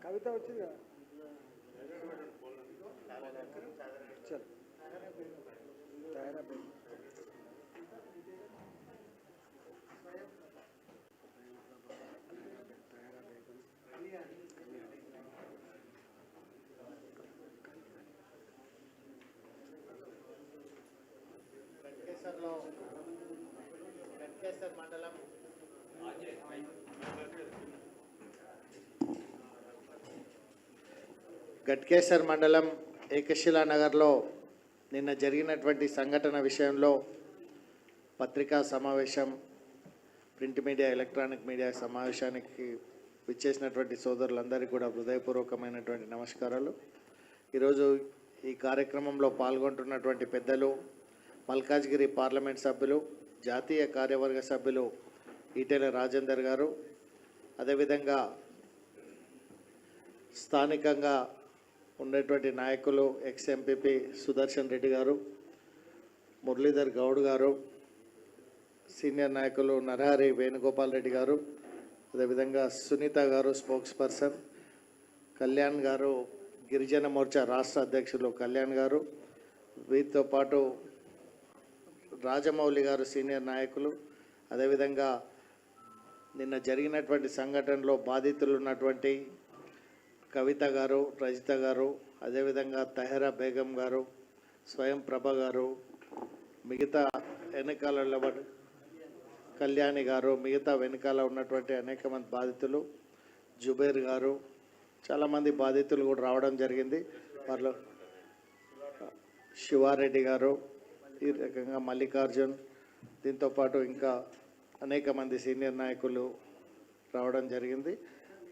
కవిత వచ్చింది కదా చల్ గట్కేసర్ మండలం ఏకశిలా నగర్లో నిన్న జరిగినటువంటి సంఘటన విషయంలో పత్రికా సమావేశం, ప్రింట్ మీడియా, ఎలక్ట్రానిక్ మీడియా సమావేశానికి విచ్చేసినటువంటి సోదరులందరికీ కూడా హృదయపూర్వకమైనటువంటి నమస్కారాలు. ఈరోజు ఈ కార్యక్రమంలో పాల్గొంటున్నటువంటి పెద్దలు, మల్కాజ్గిరి పార్లమెంట్ సభ్యులు, జాతీయ కార్యవర్గ సభ్యులు ఈటెల రాజేందర్ గారు, అదేవిధంగా స్థానికంగా ఉండేటువంటి నాయకులు ఎక్స్ ఎంపీపీ సుదర్శన్ రెడ్డి గారు, మురళీధర్ గౌడ్ గారు, సీనియర్ నాయకులు నరహరి వేణుగోపాల్ రెడ్డి గారు, అదేవిధంగా సునీత గారు స్పోక్స్ పర్సన్, కళ్యాణ్ గారు గిరిజన మోర్చా రాష్ట్ర అధ్యక్షులు కళ్యాణ్ గారు, వీరితో పాటు రాజమౌళి గారు సీనియర్ నాయకులు, అదేవిధంగా నిన్న జరిగినటువంటి సంఘటనలో బాధితులు ఉన్నటువంటి కవిత గారు, రజిత గారు, అదేవిధంగా తహరా బేగం గారు, స్వయం ప్రభ గారు, మిగతా వెనకాల కళ్యాణి గారు, మిగతా వెనకాల ఉన్నటువంటి అనేక మంది బాధితులు, జుబేర్ గారు, చాలామంది బాధితులు కూడా రావడం జరిగింది. వారిలో శివారెడ్డి గారు, ఈ రకంగా మల్లికార్జున్, దీంతోపాటు ఇంకా అనేక మంది సీనియర్ నాయకులు రావడం జరిగింది,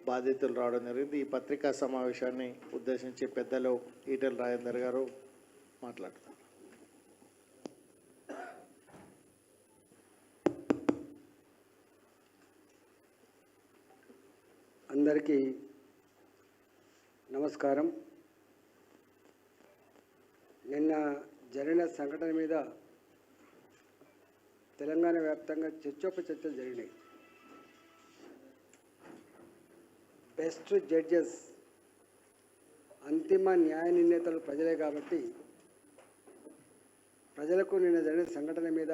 బాధితులు రావడం జరిగింది. ఈ పత్రికా సమావేశాన్ని ఉద్దేశించి పెద్దలు ఈటెల రాజేందర్ గారు మాట్లాడతారు. అందరికీ నమస్కారం. నిన్న జరిగిన సంఘటన మీద తెలంగాణ వ్యాప్తంగా చర్చోపచర్చలు జరిగినాయి. బెస్ట్ జడ్జెస్, అంతిమ న్యాయ నిర్ణేతలు ప్రజలే కాబట్టి ప్రజలకు నిన్న జరిగిన సంఘటన మీద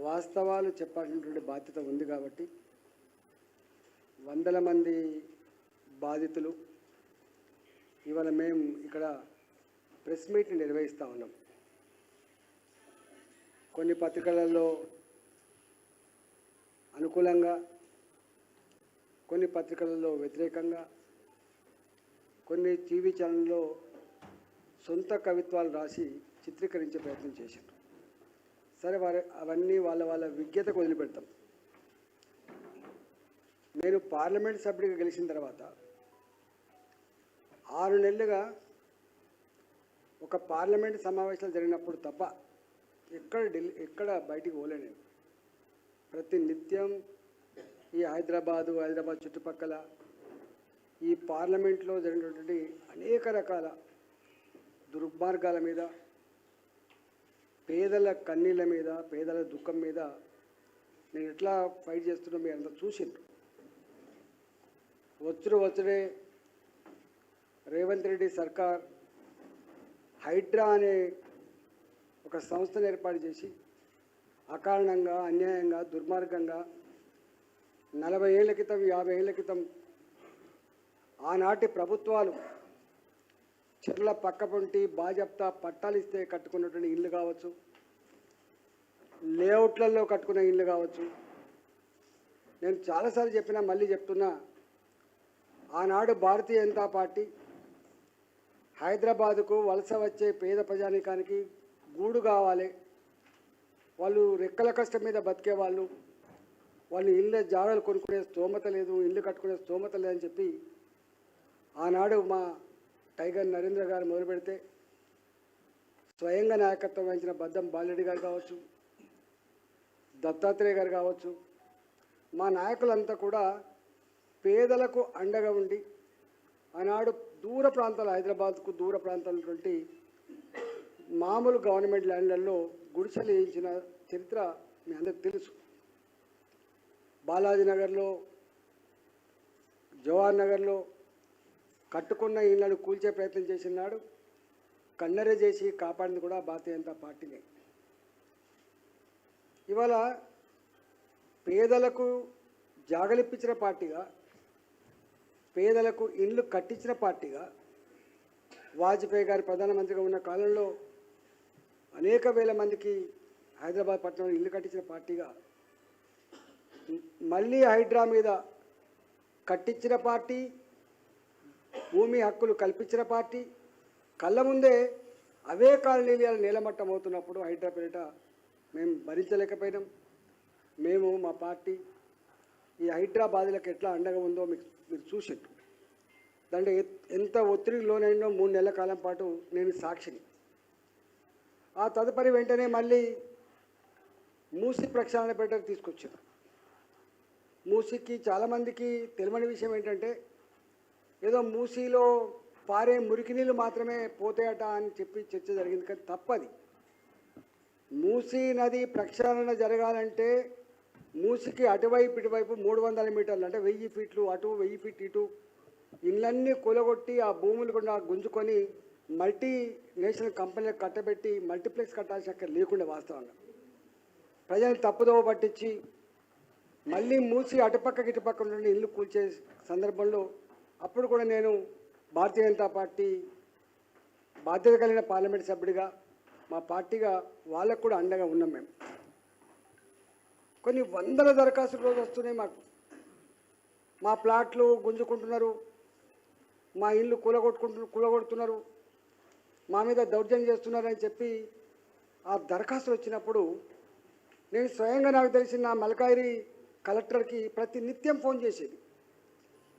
వాస్తవాలు చెప్పాల్సినటువంటి బాధ్యత ఉంది. కాబట్టి వందల మంది బాధితులు ఇవాళ మేము ఇక్కడ ప్రెస్ మీట్ని నిర్వహిస్తూ ఉన్నాం. కొన్ని పత్రికలలో అనుకూలంగా, కొన్ని పత్రికలలో వ్యతిరేకంగా, కొన్ని టీవీ ఛానల్లో సొంత కవిత్వాలు రాసి చిత్రీకరించే ప్రయత్నం చేశారు. సరే, అవన్నీ వాళ్ళ విజ్ఞతకు వదిలిపెడతాం. నేను పార్లమెంట్ సభ్యుడిగా గెలిచిన తర్వాత 6 నెలలుగా ఒక పార్లమెంట్ సమావేశాలు జరిగినప్పుడు తప్ప ఎక్కడ బయటికి పోలే. నేను ప్రతి నిత్యం ఈ హైదరాబాద్ చుట్టుపక్కల ఈ పార్లమెంట్లో జరిగినటువంటి అనేక రకాల దుర్మార్గాల మీద, పేదల కన్నీళ్ళ మీద, పేదల దుఃఖం మీద నేను ఎట్లా ఫైట్ చేస్తున్నా మీరు అంతా చూసిండ్రు. వచ్చుడే రేవంత్ రెడ్డి సర్కార్ హైడ్రా అనే ఒక సంస్థను ఏర్పాటు చేసి అకారణంగా, అన్యాయంగా, దుర్మార్గంగా 40 ఏళ్ల క్రితం, 50 ఏళ్ల క్రితం ఆనాటి ప్రభుత్వాలు చెర్ల పక్కపొంటి బాజప్తా పట్టాలు ఇస్తే కట్టుకున్నటువంటి ఇల్లు కావచ్చు, లేఅవుట్లలో కట్టుకున్న ఇల్లు కావచ్చు. నేను చాలాసార్లు చెప్పినా, మళ్ళీ చెప్తున్నా, ఆనాడు భారతీయ జనతా పార్టీ హైదరాబాదుకు వలస వచ్చే పేద ప్రజానీకానికి గూడు కావాలి, వాళ్ళు రెక్కల కష్టం మీద బతికే వాళ్ళు ఇళ్ళ జాగాలు కొనుక్కునే స్తోమత లేదు, ఇల్లు కట్టుకునే స్తోమత లేదని చెప్పి ఆనాడు మా టైగర్ నరేంద్ర గారు మొదలు పెడితే స్వయంగా నాయకత్వం వహించిన బద్దం బాలరెడ్డి గారు కావచ్చు, దత్తాత్రేయ గారు కావచ్చు, మా నాయకులంతా కూడా పేదలకు అండగా ఉండి ఆనాడు దూర ప్రాంతాలు, హైదరాబాద్కు దూర ప్రాంతాలటువంటి మామూలు గవర్నమెంట్ ల్యాండ్లలో గుడిసెలు వేయించిన చరిత్ర మీ అందరికి తెలుసు. బాలాజీనగర్లో జవహర్ నగర్లో కట్టుకున్న ఇళ్లను కూల్చే ప్రయత్నం చేసినాడు. కన్నెర చేసి కాపాడింది కూడా భారతీయ జనతా పార్టీనే. ఇవాళ పేదలకు జాగలిప్పించిన పార్టీగా, పేదలకు ఇండ్లు కట్టించిన పార్టీగా, వాజ్పేయి గారు ప్రధానమంత్రిగా ఉన్న కాలంలో అనేక వేల మందికి హైదరాబాద్ పట్టణంలో ఇల్లు కట్టించిన పార్టీగా, మళ్ళీ హైడ్రా మీద కట్టించిన పార్టీ, భూమి హక్కులు కల్పించిన పార్టీ, కళ్ళ ముందే అవే కాలనీలు నీలమట్టం అవుతున్నప్పుడు హైడ్రా పేరిట మేము భరించలేకపోయినాం. మేము మా పార్టీ ఈ హైడ్రా బాధలకు ఎట్లా అండగా ఉందో మీరు చూసిండ్రు. దాంట్లో ఎంత ఒత్తిడికి లోనైందో 3 నెలల కాలం పాటు నేను సాక్షిని. ఆ తదుపరి వెంటనే మళ్ళీ మూసి ప్రక్షాళన పేటకు తీసుకొచ్చారు. మూసికి చాలామందికి తెలియని విషయం ఏంటంటే, ఏదో మూసిలో పారే మురికి నీళ్ళు మాత్రమే పోతాయట అని చెప్పి చర్చ జరిగింది. కానీ తప్పది. మూసీ నది ప్రక్షాళన జరగాలంటే మూసికి అటువైపు ఇటువైపు 300 మీటర్లు, అంటే 1000 ఫీట్లు అటు 1000 ఫీట్ ఇటు ఇళ్ళన్నీ కూలగొట్టి ఆ భూములు కూడా గుంజుకొని మల్టీ నేషనల్ కంపెనీలకు కట్టబెట్టి మల్టీప్లెక్స్ కట్టాల్సిన అక్కడ లేకుండా వాస్తవంగా ప్రజలు తప్పుదోవ పట్టించి మళ్ళీ మూసి అటుపక్క ఇటుపక్క నుండి ఇల్లు కూల్చే సందర్భంలో అప్పుడు కూడా నేను భారతీయ జనతా పార్టీ బాధ్యత కలిగిన పార్లమెంట్ సభ్యుడిగా, మా పార్టీగా వాళ్ళకు కూడా అండగా ఉన్నాం. మేము కొన్ని వందల దరఖాస్తులు రోజు వస్తున్నాయి మాకు. మా ప్లాట్లు గుంజుకుంటున్నారు, మా ఇల్లు కూలగొడుతున్నారు, మా మీద దౌర్జన్యం చేస్తున్నారని చెప్పి ఆ దరఖాస్తులు వచ్చినప్పుడు నేను స్వయంగా నాకు తెలిసిన నా మల్కాయిరి కలెక్టర్కి ప్రతి నిత్యం ఫోన్ చేసేది.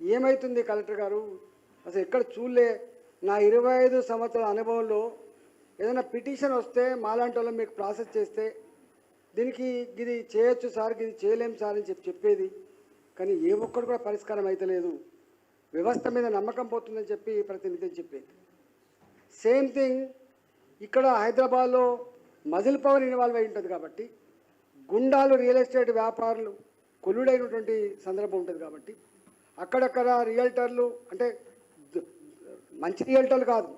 ఏమవుతుంది కలెక్టర్ గారు, అసలు ఎక్కడ చూడలే, నా 25 సంవత్సరాల అనుభవంలో ఏదైనా పిటిషన్ వస్తే మాలాంటి వాళ్ళు మీకు ప్రాసెస్ చేస్తే దీనికి ఇది చేయొచ్చు సార్, ఇది చేయలేం సార్ అని చెప్పేది. కానీ ఏ ఒక్కడు కూడా పరిష్కారం అవుతలేదు, వ్యవస్థ మీద నమ్మకం పోతుందని చెప్పి ప్రతినిత్యం చెప్పేది. సేమ్ థింగ్ ఇక్కడ హైదరాబాద్లో మజిల్ పవర్ ఇన్వాల్వ్ అయి ఉంటుంది కాబట్టి, గుండాలు రియల్ ఎస్టేట్ వ్యాపారులు కొలుడైనటువంటి సందర్భం ఉంటుంది కాబట్టి అక్కడక్కడ రియల్టర్లు, అంటే మంచి రియల్టర్లు కాదు,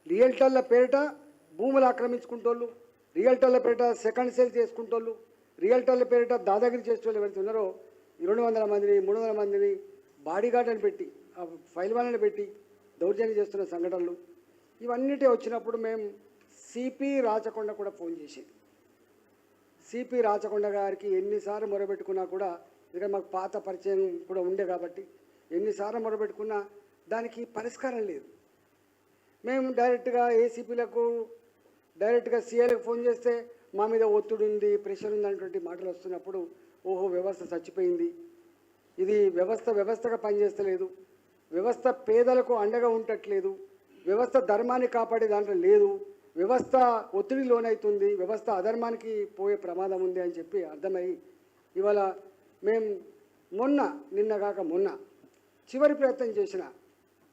రియల్టర్ల పేరిట భూములు ఆక్రమించుకుంటోళ్ళు, రియల్టర్ల పేరిట సెకండ్ సేల్ చేసుకుంటోళ్ళు, రియల్టర్ల పేరిట దాదాగిరి చేసేవాళ్ళు ఎవరైతే ఉన్నారో 200 మందిని 300 మందిని బాడీగార్డ్ పెట్టి ఆ ఫైల్ వాళ్ళని పెట్టి దౌర్జన్యం చేస్తున్న సంఘటనలు ఇవన్నిటి వచ్చినప్పుడు మేము సిపి రాచకొండ కూడా ఫోన్ చేసేది. సిపి రాచకొండ గారికి ఎన్నిసార్లు మొరబెట్టుకున్నా కూడా, ఎందుకంటే మాకు పాత పరిచయం కూడా ఉండే కాబట్టి ఎన్నిసార్లు మొరబెట్టుకున్నా దానికి పరిష్కారం లేదు. మేము డైరెక్ట్గా ఏసీపీలకు, డైరెక్ట్గా సీఐలకు ఫోన్ చేస్తే మా మీద ఒత్తిడి ఉంది, ప్రెషర్ ఉంది అనేటువంటి మాటలు వస్తున్నప్పుడు ఓహో వ్యవస్థ చచ్చిపోయింది, ఇది వ్యవస్థగా పనిచేస్తలేదు, వ్యవస్థ పేదలకు అండగా ఉండట్లేదు, వ్యవస్థ ధర్మాన్ని కాపాడే దాంట్లో లేదు, వ్యవస్థ ఒత్తిడి లోనవుతుంది, వ్యవస్థ అధర్మానికి పోయే ప్రమాదం ఉంది అని చెప్పి అర్థమై ఇవాళ మేము నిన్నగాక మొన్న చివరి ప్రయత్నం చేసిన,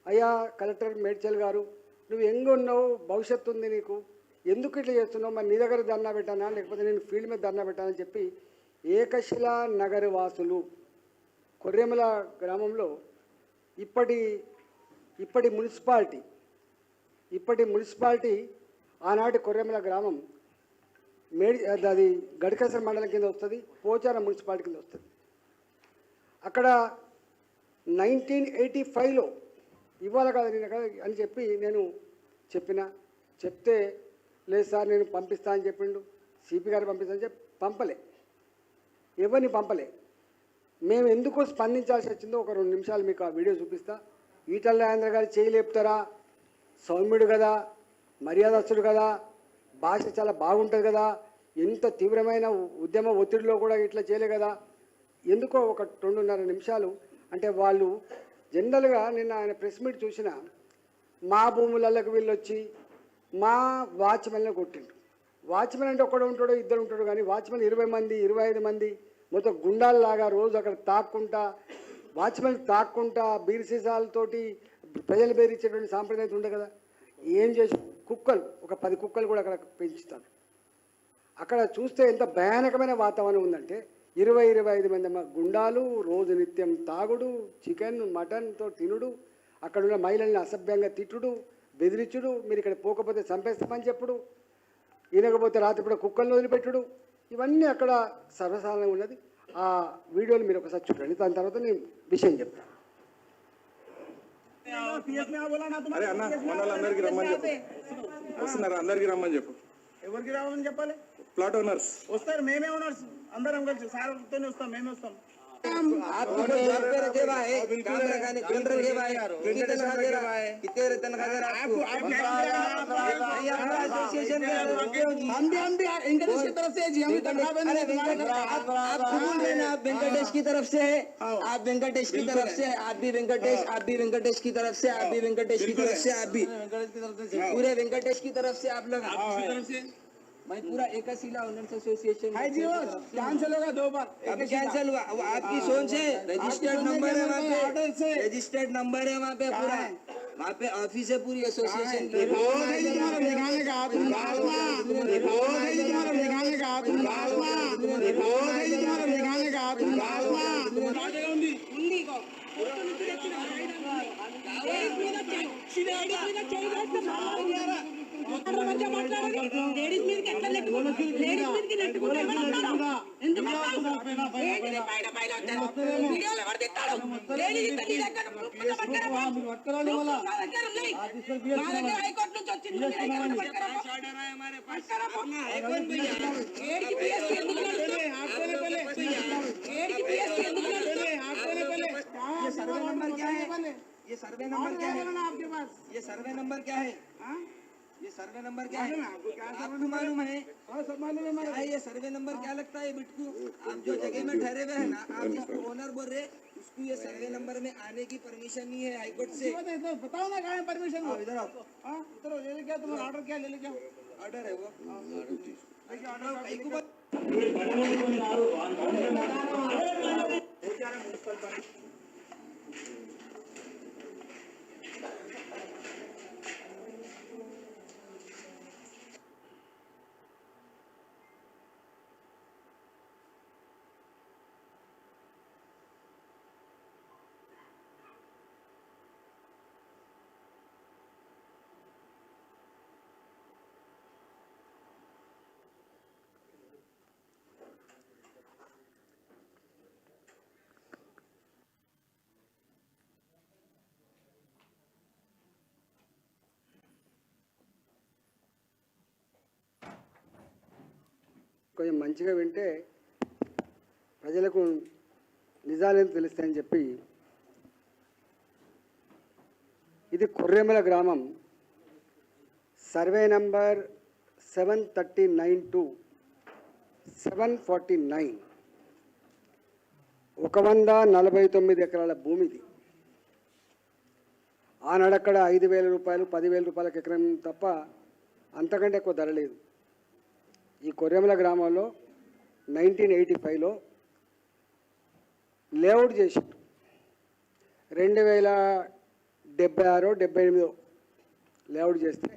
అయ్యా కలెక్టర్ మేడ్చల్ గారు, నువ్వు ఉన్నావు, భవిష్యత్తు ఉంది నీకు, ఎందుకు ఇట్లా చేస్తున్నావు, మరి నీ దగ్గర ధర్నా పెట్టానా లేకపోతే నేను ఫీల్డ్ మీద ధర్నా పెట్టానని చెప్పి ఏకశిలా నగర్ వాసులు కొర్రెమల గ్రామంలో ఇప్పటి మున్సిపాలిటీ ఆనాటి కొర్రెమల గ్రామం అది గడికేశ్వర మండలం కింద వస్తుంది, పోచారం మున్సిపాలిటీ కింద వస్తుంది. అక్కడ 1985లో ఇవ్వాలి కదా అని చెప్పి నేను చెప్తే లేదు సార్ నేను పంపిస్తా అని చెప్పిండు, సిపి గారు పంపిస్తా అని చెప్పి ఎవరిని పంపలే. మేము ఎందుకు స్పందించాల్సి వచ్చిందో ఒక 2 నిమిషాలు మీకు ఆ వీడియో చూపిస్తా. ఈటల రాజేంద్ర గారు చేయలేపుతారా, సౌమ్యుడు కదా, మర్యాదస్తుడు కదా, భాష చాలా బాగుంటుంది కదా, ఎంత తీవ్రమైన ఉద్యమ ఒత్తిడిలో కూడా ఇట్లా చేయలే కదా, ఎందుకో ఒక 2.5 నిమిషాలు. అంటే వాళ్ళు జనరల్గా నిన్న ఆయన ప్రెస్ మీట్ చూసిన మా భూములకు వీళ్ళు వచ్చి మా వాచ్మెన్లను కొట్టిండు. వాచ్మెన్ అంటే ఒకడు ఉంటాడో ఇద్దరు ఉంటాడు, కానీ వాచ్మెన్ 20 మంది 25 మంది మొత్తం గుండాల్లాగా రోజు అక్కడ వాచ్మెన్ తాక్కుంటా బీర్ సీసాలతోటి ప్రజలు బెదిరించేటువంటి సాంప్రదాయం ఉండే కదా. ఏం చేసి కుక్కలు ఒక 10 కుక్కలు కూడా అక్కడ పెంచుతారు. అక్కడ చూస్తే ఎంత భయానకమైన వాతావరణం ఉందంటే 25 మంది గుండాలు రోజు నిత్యం తాగుడు, చికెన్ మటన్తో తినుడు, అక్కడ ఉన్న మహిళల్ని అసభ్యంగా తిట్టుడు, బెదిరించుడు, మీరు ఇక్కడ పోకపోతే చంపేస్తామని చెప్పుడు, ఈనకపోతే రాత్రిపూట కుక్కలను వదిలిపెట్టుడు, ఇవన్నీ అక్కడ సర్వసాధారణంగా ఉన్నది. ఆ వీడియోలు మీరు ఒకసారి చూడండి, దాని తర్వాత నేను విషయం చెప్తాను. అరే అన్న అందరికి రమ్మని చెప్పు. వస్తున్నారా? అందరికి రమ్మని చెప్పు. ఎవరికి రావాలని చెప్పాలి? ప్లాట్ ఓనర్స్ వస్తారు, మేమే ఓనర్స్, అందరం కలిసి సార్తోనే వస్తాం, మేమే వస్తాం. वेंकटेश की तरफ से आप वेंकटेश की तरफ से आप भी वेंकटेश, आप भी वेंकटेश की तरफ से आप भी वेंकटेश की तरफ से आप भी पूरे वेंकटेश की तरफ से आप लोग मैं पूरा एकशिला ओनर्स एसोसिएशन कैंसिल होगा 2 बार, अब कैंसिल हुआ। वो आपकी सोच है, रजिस्टर्ड नंबर है वहाँ पे, रजिस्टर्ड नंबर है वहाँ पे, पूरा वहाँ पे ऑफिस है पूरी एसोसिएशन की। दिखाने का లేడీస్ మీదకి ఎట్లా నెట్టుకుంటారు? లేడీస్ మీదకి నెట్టుకుంటే ఎందుకు వీడియోలు ఎవరు తెస్తాడు? లేడీస్ ఇంత నీ దగ్గర మా దగ్గర హైకోర్టు నుంచి వచ్చింది, ఏడికి పిఎస్సీ ఎందుకు నడుస్తుంది? ఏడికి పిఎస్సీ ఎందుకు నడుస్తుంది? ये सर्वे नंबर क्या है? ये सर्वे नंबर क्या है आपके पास? ये सर्वे नंबर क्या है? ये सर्वे नंबर क्या है? आपको मालूम है? सब मालूम है क्या है ये सर्वे नंबर? क्या लगता है बिट्टू? आप जो जगह में ठहरे हुए हैं ना, आप जिसको ओनर बोल रहे, उसको ये सर्वे नंबर में आने की परमिशन नहीं है हाईकोर्ट से। बताओ ना कहाँ है परमिशन? इधर आओ, उतरो, ले लेके आओ, तुम्हारा ऑर्डर क्या ले लेके आओ। ऑर्डर है वो। కొంచెం మంచిగా వింటే ప్రజలకు నిజాలేం తెలుస్తాయని చెప్పి, ఇది కొర్రెమల గ్రామం, సర్వే నంబర్ 739 749, 149 ఎకరాల భూమిది. ఆనాడక్కడ 5,000 రూపాయలు 10,000 రూపాయలకు ఎకరం తప్ప అంతకంటే ఎక్కువ ధర లేదు. ఈ కొర్రెమల గ్రామంలో 1985లో లేఅవుట్ చేశారు. 2076 78 లేఅవుట్ చేస్తే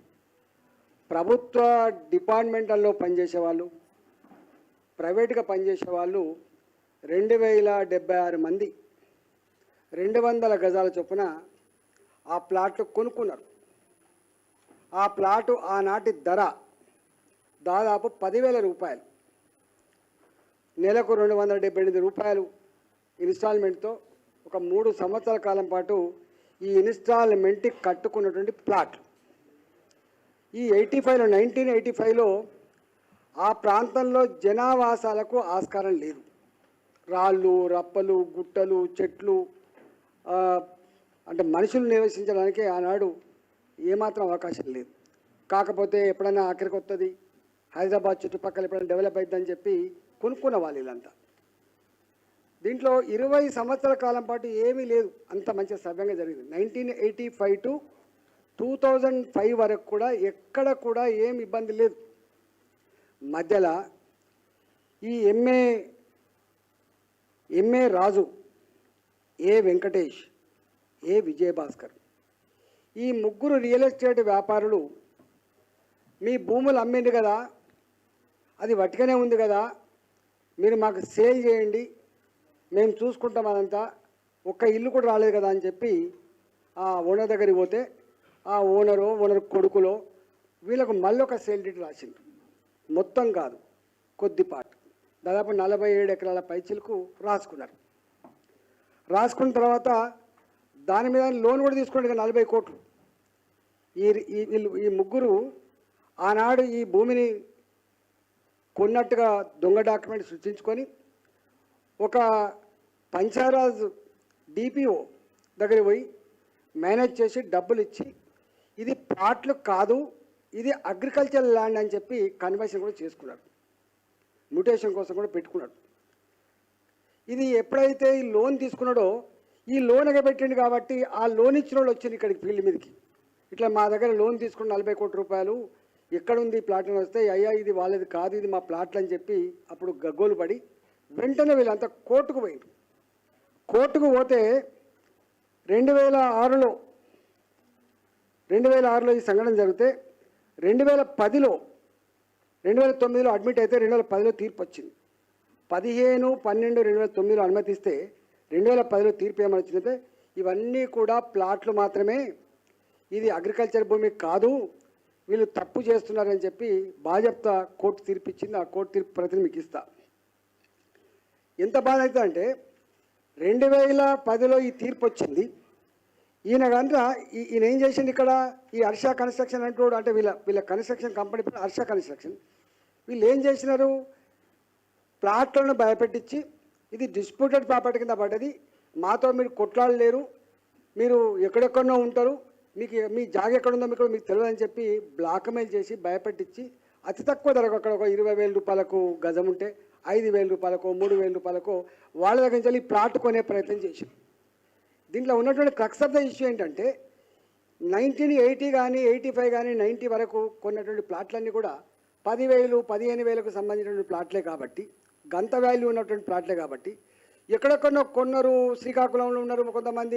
ప్రభుత్వ డిపార్ట్మెంట్లలో పనిచేసే వాళ్ళు, ప్రైవేట్గా పనిచేసే వాళ్ళు 2076 మంది 200 గజాల చొప్పున ఆ ప్లాట్లు కొనుక్కున్నారు. ఆ ప్లాటు ఆనాటి ధర దాదాపు 10,000 రూపాయలు, నెలకు 278 రూపాయలు ఇన్స్టాల్మెంట్తో ఒక 3 సంవత్సరాల కాలం పాటు ఈ ఇన్స్టాల్మెంట్కి కట్టుకున్నటువంటి ప్లాట్లు. ఈ 1985లో ఆ ప్రాంతంలో జనావాసాలకు ఆస్కారం లేదు. రాళ్ళు, రప్పలు, గుట్టలు, చెట్లు, అంటే మనుషులు నివసించడానికి ఆనాడు ఏమాత్రం అవకాశం లేదు. కాకపోతే ఎప్పుడైనా ఆఖరికి వస్తుంది, హైదరాబాద్ చుట్టుపక్కల ఎప్పుడైనా డెవలప్ అవుతుందని చెప్పి కొనుక్కున్న వాళ్ళు వీళ్ళంతా. దీంట్లో 20 సంవత్సరాల కాలం పాటు ఏమీ లేదు, అంత మంచిగా సవ్యంగా జరిగింది. 1985 to 2005 వరకు కూడా ఎక్కడ కూడా ఏం ఇబ్బంది లేదు. మధ్యలో ఈ ఎంఏ రాజు, ఏ వెంకటేష్, ఏ విజయభాస్కర్, ఈ ముగ్గురు రియల్ ఎస్టేట్ వ్యాపారులు మీ భూములు అమ్మింది కదా, అది వట్టిగానే ఉంది కదా, మీరు మాకు సేల్ చేయండి, మేము చూసుకుంటాం అదంతా, ఒక్క ఇల్లు కూడా రాలేదు కదా అని చెప్పి ఆ ఓనర్ దగ్గరికి పోతే ఆ ఓనర్ కొడుకులో వీళ్ళకు మళ్ళీ ఒక సేల్ డీడ్ రాసిండ్రు. మొత్తం కాదు, కొద్దిపాటు, దాదాపు 47 ఎకరాల పైచిలకు రాసుకున్నారు. రాసుకున్న తర్వాత దాని మీద లోన్ కూడా తీసుకున్నాడు, 40 కోట్లు. ఈ ముగ్గురు ఆనాడు ఈ భూమిని కొన్నట్టుగా దొంగ డాక్యుమెంట్ సృష్టించుకొని ఒక పంచారాజ్ డిపిఓ దగ్గర పోయి మేనేజ్ చేసి డబ్బులు ఇచ్చి ఇది ప్లాట్లు కాదు, ఇది అగ్రికల్చర్ ల్యాండ్ అని చెప్పి కన్వర్షన్ కూడా చేసుకున్నాడు. మ్యూటేషన్ కోసం కూడా పెట్టుకున్నాడు. ఇది ఎప్పుడైతే ఈ లోన్ తీసుకున్నాడో ఈ లోన్ ఎగబెట్టిండు కాబట్టి ఆ లోన్ ఇచ్చిన వాళ్ళు వచ్చింది ఇక్కడికి ఫీల్డ్ మీదకి. ఇట్లా మా దగ్గర లోన్ తీసుకున్న 40 కోట్ల రూపాయలు ఎక్కడుంది ప్లాట్ అని వస్తే, అయ్యా ఇది వాళ్ళది కాదు, ఇది మా ప్లాట్లు అని చెప్పి అప్పుడు గగ్గోలు పడి వెంటనే వీళ్ళంతా కోర్టుకు పోయిండ్రు. కోర్టుకు పోతే 2006లో ఈ సంఘటన జరిగితే 2010లో 2009లో అడ్మిట్ అయితే 2010లో తీర్పు వచ్చింది. 15/12/2009లో అనుమతిస్తే 2010లో తీర్పు ఏమని వచ్చిందంటే ఇవన్నీ కూడా ప్లాట్లు మాత్రమే, ఇది అగ్రికల్చర్ భూమి కాదు, వీళ్ళు తప్పు చేస్తున్నారని చెప్పి బాజప్తా కోర్టు తీర్పు ఇచ్చింది. ఆ కోర్టు తీర్పు ప్రతిని మీకు ఇస్తా. ఎంత బాధ అవుతుందంటే 2010లో ఈ తీర్పు వచ్చింది. ఈయన కనుక ఈయన ఏం చేసిండు ఇక్కడ, ఈ హర్ష కన్స్ట్రక్షన్ అంటూ అంటే వీళ్ళ కన్స్ట్రక్షన్ కంపెనీ పేరు హర్ష కన్స్ట్రక్షన్. వీళ్ళు ఏం చేసినారు, ప్లాట్లను భయపెట్టించి ఇది డిస్ప్యూటెడ్ ప్రాపర్టీ కింద పడ్డది, మాతో మీరు కొట్లాడలేరు, మీరు ఎక్కడెక్కడో ఉంటారు, మీ జాగ ఎక్కడుందో మీకు తెలియదని చెప్పి బ్లాక్మెయిల్ చేసి భయపెట్టించి అతి తక్కువ ధరకు అక్కడ ఒక 20,000 రూపాయలకు గజం ఉంటే 5,000 రూపాయలకో 3,000 రూపాయలకో వాళ్ళ దగ్గర నుంచి ప్లాట్ కొనే ప్రయత్నం చేశారు. దీంట్లో ఉన్నటువంటి క్రక్స్ ఆఫ్ ద ఇష్యూ ఏంటంటే 1980 కానీ 85 కానీ 90 వరకు కొన్నటువంటి ప్లాట్లన్నీ కూడా 10,000 15,000కు సంబంధించినటువంటి ప్లాట్లే కాబట్టి, గంత వాల్యూ ఉన్నటువంటి ప్లాట్లే కాబట్టి ఎక్కడెక్కడో కొన్నారు. శ్రీకాకుళంలో ఉన్నారు కొంతమంది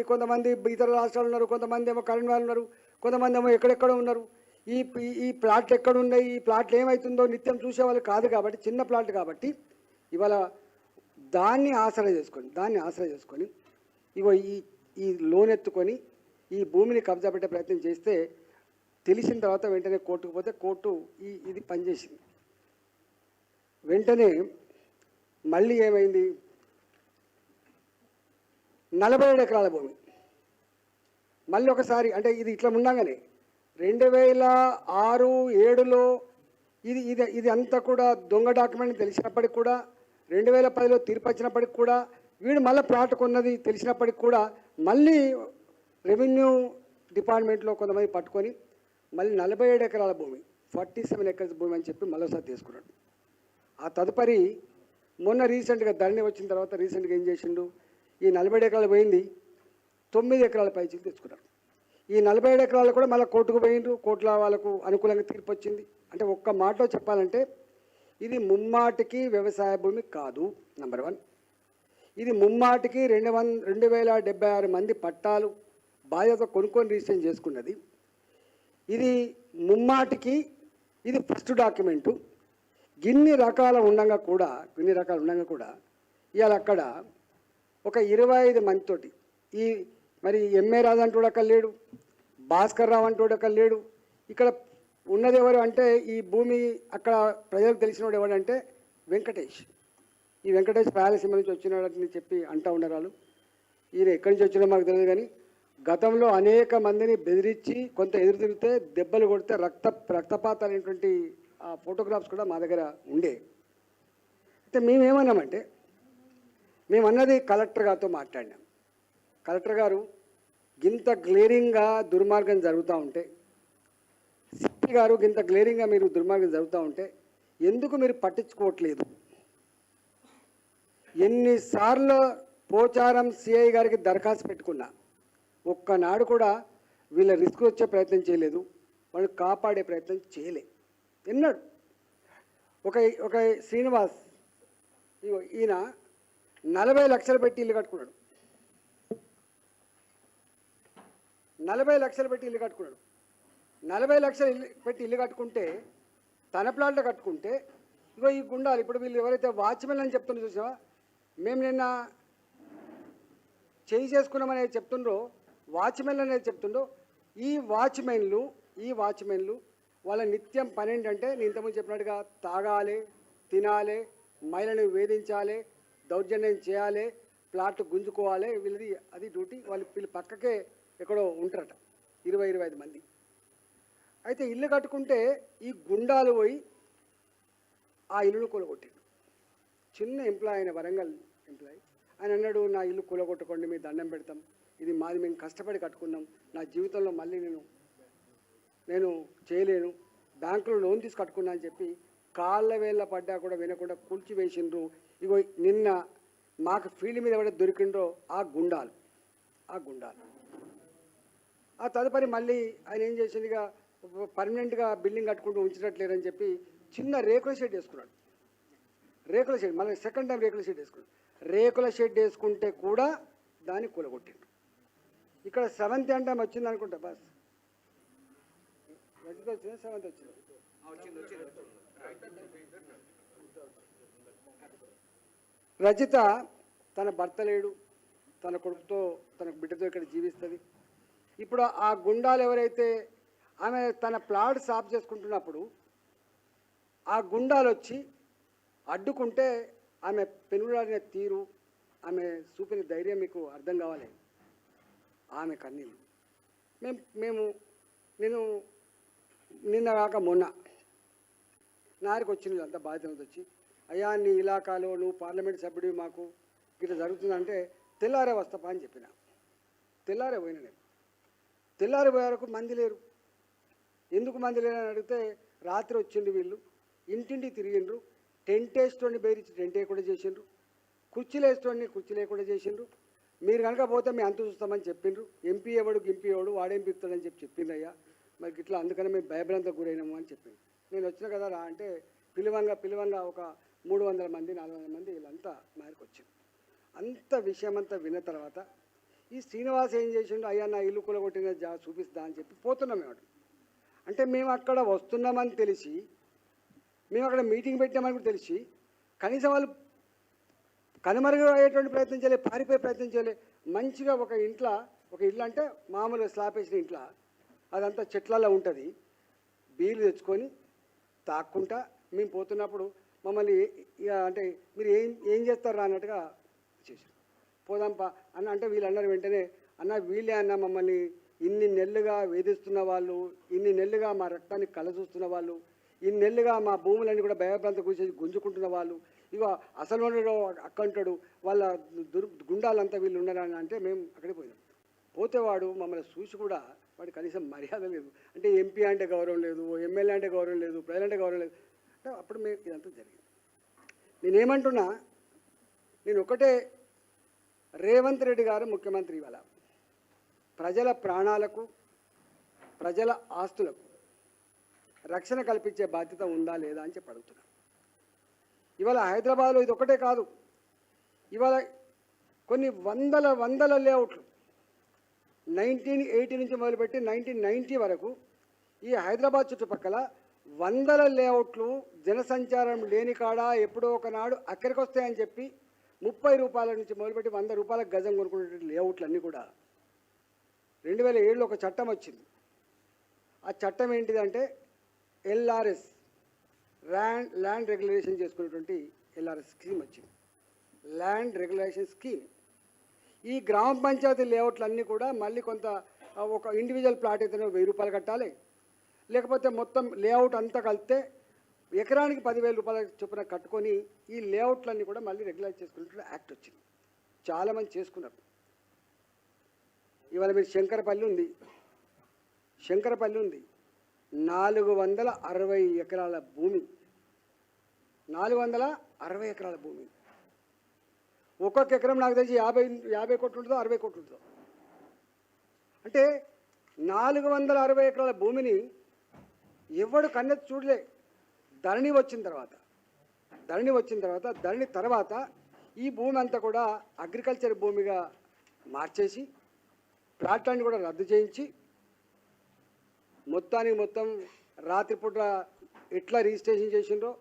ఇతర రాష్ట్రాలు ఉన్నారు, కొంతమంది ఏమో కరీంనగర్ ఉన్నారు, కొంతమంది ఏమో ఎక్కడెక్కడో ఉన్నారు. ఈ ప్లాట్లు ఎక్కడున్నాయి, ఈ ప్లాట్లు ఏమవుతుందో నిత్యం చూసేవాళ్ళు కాదు కాబట్టి, చిన్న ప్లాట్ కాబట్టి ఇవాళ దాన్ని ఆసరా చేసుకొని ఇగో ఈ లోన్ ఎత్తుకొని ఈ భూమిని కబ్జా పెట్టే ప్రయత్నం చేస్తే తెలిసిన తర్వాత వెంటనే కోర్టుకు పోతే కోర్టు ఇది పనిచేసింది. వెంటనే మళ్ళీ ఏమైంది, 47 ఎకరాల భూమి మళ్ళీ ఒకసారి, అంటే ఇది ఇట్లా ఉండగానే 2006, 2007లో ఇది అంతా కూడా దొంగ డాక్యుమెంట్ తెలిసినప్పటికి కూడా, 2010లో తీర్పు వచ్చినప్పటికి కూడా, వీడు మళ్ళీ ప్లాట్ కొన్నది తెలిసినప్పటికి కూడా మళ్ళీ రెవెన్యూ డిపార్ట్మెంట్లో కొంతమంది పట్టుకొని మళ్ళీ 47 ఎకరాల భూమి 47 ఎకర్స్ భూమి అని చెప్పి మళ్ళీసారి తీసుకున్నాడు. ఆ తదుపరి మొన్న రీసెంట్గా ధరణి వచ్చిన తర్వాత రీసెంట్గా ఏం చేసిండు, ఈ 47 ఎకరాలు పోయింది 9 ఎకరాల పైచీలు తెచ్చుకున్నారు. ఈ 47 ఎకరాలు కూడా మళ్ళీ కోర్టుకు పోయిండ్రు, కోర్టులో వాళ్ళకు అనుకూలంగా తీర్పు వచ్చింది. అంటే ఒక్క మాటలో చెప్పాలంటే ఇది ముమ్మాటికి వ్యవసాయ భూమి కాదు, నెంబర్ 1. ఇది ముమ్మాటికి 2,076 మంది పట్టాలు బాధ్యత కొనుక్కొని రిజిస్ట్రేషన్ చేసుకున్నది. ఇది ముమ్మాటికి ఇది ఫస్ట్ డాక్యుమెంటు. ఇన్ని రకాలు ఉండగా కూడా ఇవాళ అక్కడ ఒక 25 మందితోటి మరి ఎంఏ రాజు అంటూ అక్కడ లేడు, భాస్కర్ రావు అంటూ అక్కడ లేడు. ఇక్కడ ఉన్నది ఎవరు అంటే ఈ భూమి అక్కడ ప్రజలకు తెలిసినవాడు ఎవరంటే వెంకటేష్. ఈ వెంకటేష్ రాయలసీమ నుంచి వచ్చినాడని చెప్పి అంటూ ఉన్నారు వాళ్ళు. ఈయన ఎక్కడి నుంచి వచ్చినా మాకు తెలియదు, కానీ గతంలో అనేక మందిని బెదిరించి కొంత ఎదురు తిరిగితే దెబ్బలు కొడితే రక్తపాతాలు అనేటువంటి ఆ ఫోటోగ్రాఫ్స్ కూడా మా దగ్గర ఉండే. అయితే మేమేమన్నామంటే, మేమన్నది కలెక్టర్ గారితో మాట్లాడినాం. కలెక్టర్ గారు గింత గ్లేరింగ్గా దుర్మార్గం జరుగుతూ ఉంటే, సిపి గారు గింత గ్లేరింగ్గా మీరు దుర్మార్గం జరుగుతూ ఉంటే ఎందుకు మీరు పట్టించుకోవట్లేదు? ఎన్నిసార్లు పోచారం సిఐ గారికి దరఖాస్తు పెట్టుకున్నా ఒక్కనాడు కూడా వీళ్ళ రిస్క్ వచ్చే ప్రయత్నం చేయలేదు, వాళ్ళు కాపాడే ప్రయత్నం చేయలే. ఎన్నాడు ఒక శ్రీనివాస్ ఈయన 40 లక్షలు పెట్టి ఇల్లు కట్టుకున్నాడు. 40 లక్షలు పెట్టి ఇల్లు కట్టుకున్నాడు. 40 లక్షలు పెట్టి ఇల్లు కట్టుకుంటే, తన ప్లాట్లో కట్టుకుంటే ఇగో ఈ గుండాలు ఇప్పుడు వీళ్ళు ఎవరైతే వాచ్మెన్ అని చెప్తుండ్రో చూసావా, మేము నిన్న చేయి చేసుకున్నామనేది చెప్తుండ్రో, వాచ్మెన్లు అనేది చెప్తుండ్రో, ఈ వాచ్మెన్లు వాళ్ళ నిత్యం పని ఏంటంటే నేను ఇంతకుముందు చెప్పినట్టుగా తాగాలి, తినాలి, మహిళను వేధించాలి, దౌర్జన్యం చేయాలి, ప్లాట్ గుంజుకోవాలి, వీళ్ళది అది డ్యూటీ. వీళ్ళు పక్కకే ఎక్కడో ఉంటారట 20-25 మంది. అయితే ఇల్లు కట్టుకుంటే ఈ గుండాలు పోయి ఆ ఇల్లును కూలగొట్టాడు. చిన్న ఎంప్లాయ్ అయిన వరంగల్ ఎంప్లాయ్ ఆయన అన్నాడు, నా ఇల్లు కూలగొట్టుకోండి, మీ దండం పెడతాం, ఇది మాది, మేము కష్టపడి కట్టుకున్నాం, నా జీవితంలో మళ్ళీ నేను చేయలేను, బ్యాంకులో లోన్ తీసి కట్టుకున్నా అని చెప్పి కాళ్ళ వేళ్ళ పడ్డా కూడా వినకుండా కూల్చి వేసిండ్రు. ఇగో నిన్న మాకు ఫీల్డ్ మీద ఎవరైతే దొరికిండ్రో ఆ గుండాలు. ఆ తదుపరి మళ్ళీ ఆయన ఏం చేసిందిగా పర్మనెంట్గా బిల్డింగ్ కట్టుకుంటూ ఉంచినట్లేరని చెప్పి చిన్న రేకుల షెడ్ వేసుకున్నాడు. రేకుల షెడ్ మళ్ళీ సెకండ్ టైం రేకుల షెడ్ వేసుకున్నాడు. రేకుల షెడ్ వేసుకుంటే కూడా దాన్ని కూలగొట్టిండు. ఇక్కడ 7th అంటే వచ్చింది అనుకుంటా, బస్ రజిత వచ్చింది, 7th వచ్చింది. రజిత తన భర్త లేడు, తన కొడుకుతో తన బిడ్డతో ఇక్కడ జీవిస్తుంది. ఇప్పుడు ఆ గుండాలు ఎవరైతే ఆమె తన ప్లాట్ సాఫ్ చేసుకుంటున్నప్పుడు ఆ గుండాలు వచ్చి అడ్డుకుంటే ఆమె పెనుగులాడిన తీరు, ఆమె చూపిన ధైర్యం మీకు అర్థం కావాలి. ఆమె కన్నీళ్ళు నేను నిన్న కాక మొన్న నారికి వచ్చింది అంతా బాధ్యత వచ్చి, అయ్యా నీ ఇలాకాలో నువ్వు పార్లమెంట్ సభ్యుడివి, మాకు ఇట్లా జరుగుతుందంటే తెల్లారే వస్తాపా అని చెప్పిన. తెల్లారే పోయినా నేను. తెల్లారి పోయే వరకు మంది లేరు. ఎందుకు మంది లేరని అడిగితే రాత్రి వచ్చిండు వీళ్ళు, ఇంటింటి తిరిగిండ్రు, టెంట్ వేస్తోని బెదిరించి టెంట్ వేయకుండా చేసిండ్రు, కుర్చీలు వేస్తోని కుర్చీలు వేయకుండా చేసిండ్రు. మీరు కనుక పోతే మేము అంత చూస్తామని చెప్పిండ్రు. ఎంపీ ఎవడు వాడేం పిక్తాడని చెప్పిండ్రు. అయ్యా మరి ఇట్లా అందుకని మేము భయభ్రాంతకు గురైనాము అని చెప్పింది. నేను వచ్చిన కదా రా అంటే పిలువంగా ఒక 300 మంది 400 మంది వీళ్ళంతా మేరకు వచ్చింది. అంత విషయం అంతా విన్న తర్వాత ఈ శ్రీనివాస్ ఏం చేసిండు, అయ్యా నా ఇల్లు కూలగొట్టిన చూపిస్తా అని చెప్పి పోతున్నాం. మేము అంటే మేము అక్కడ వస్తున్నామని తెలిసి, మేము అక్కడ మీటింగ్ పెట్టామని కూడా తెలిసి కనీసం వాళ్ళు కనుమరుగు అయ్యేటువంటి ప్రయత్నం చేయలేదు, పారిపోయే ప్రయత్నం చేయలేదు. మంచిగా ఒక ఇల్లు అంటే మామూలుగా స్లాబ్ వేసిన ఇంట్లో అదంతా చెట్లలో ఉంటుంది, బీర్లు తెచ్చుకొని తాక్కుంటా మేము పోతున్నప్పుడు మమ్మల్ని అంటే మీరు ఏం చేస్తారా అన్నట్టుగా చేశారు. పోదాంపా అన్న అంటే వీళ్ళు అన్నారు వెంటనే, అన్న వీళ్ళే అన్న మమ్మల్ని ఇన్ని నెలలుగా వేధిస్తున్న వాళ్ళు, ఇన్ని నెలలుగా మా రక్తాన్ని కలచూస్తున్న వాళ్ళు, ఇన్ని నెలలుగా మా భూములన్నీ కూడా భయభ్రాంత కూర్చేసి గుంజుకుంటున్న వాళ్ళు, ఇక అసలు అక్కంటాడు వాళ్ళ గుండాలంతా వీళ్ళు ఉన్నారని అంటే మేము అక్కడికి పోయినాం. పోతే వాడు మమ్మల్ని చూసి కూడా వాడు కనీసం మర్యాద లేదు. అంటే ఎంపీ అంటే గౌరవం లేదు, ఎమ్మెల్యే అంటే గౌరవం లేదు, ప్రజలు అంటే గౌరవం లేదు. అంటే అప్పుడు మేము ఇదంతా జరిగింది. నేనేమంటున్నా, నేను ఒకటే, రేవంత్ రెడ్డి గారు ముఖ్యమంత్రి ఇవాళ ప్రజల ప్రాణాలకు ప్రజల ఆస్తులకు రక్షణ కల్పించే బాధ్యత ఉందా లేదా అని చెప్పి అడుగుతున్నా. ఇవాళ హైదరాబాద్లో ఇది ఒకటే కాదు, ఇవాళ కొన్ని వందల లేఅవుట్లు 1980 నుంచి మొదలుపెట్టి 1990 వరకు ఈ హైదరాబాద్ చుట్టుపక్కల వందల లేఅవుట్లు జనసంచారం లేని కాడ ఎప్పుడో ఒకనాడు అక్కడికి వస్తాయని చెప్పి 30 రూపాయల నుంచి మొదలుపెట్టి 100 రూపాయల గజం కొనుక్కునే లేఅవుట్లు అన్నీ కూడా 2007లో ఒక చట్టం వచ్చింది. ఆ చట్టం ఏంటిదంటే LRS, ల్యాండ్ రెగ్యులేషన్ చేసుకునేటువంటి LRS స్కీమ్ వచ్చింది, ల్యాండ్ రెగ్యులేషన్ స్కీమ్. ఈ గ్రామ పంచాయతీ లేఅవుట్లన్నీ కూడా మళ్ళీ కొంత ఒక ఇండివిజువల్ ప్లాట్ అయితే 1000 రూపాయలు కట్టాలి, లేకపోతే మొత్తం లేఅవుట్ అంతా కలిపితే ఎకరానికి 10,000 రూపాయల చొప్పున కట్టుకొని ఈ లేఅవుట్లన్నీ కూడా మళ్ళీ రెగ్యులైజ్ చేసుకునే యాక్ట్ వచ్చింది. చాలామంది చేసుకున్నారు. ఇవాళ మీరు శంకరపల్లి ఉంది, 460 ఎకరాల భూమి, 460 ఎకరాల భూమి. ఒక్కొక్క ఎకరం నాకు తెలిసి 50 కోట్లు ఉంటుందో 60 కోట్లు ఉంటుందో. అంటే 460 ఎకరాల భూమిని ఎవడు కన్నెత్తి చూడలే. ధరణి వచ్చిన తర్వాత ఈ భూమి అంతా కూడా అగ్రికల్చర్ భూమిగా మార్చేసి ప్లాట్లన్నీ కూడా రద్దు చేయించి మొత్తం రాత్రిపూట ఎట్లా రిజిస్ట్రేషన్ చేసిండ్రో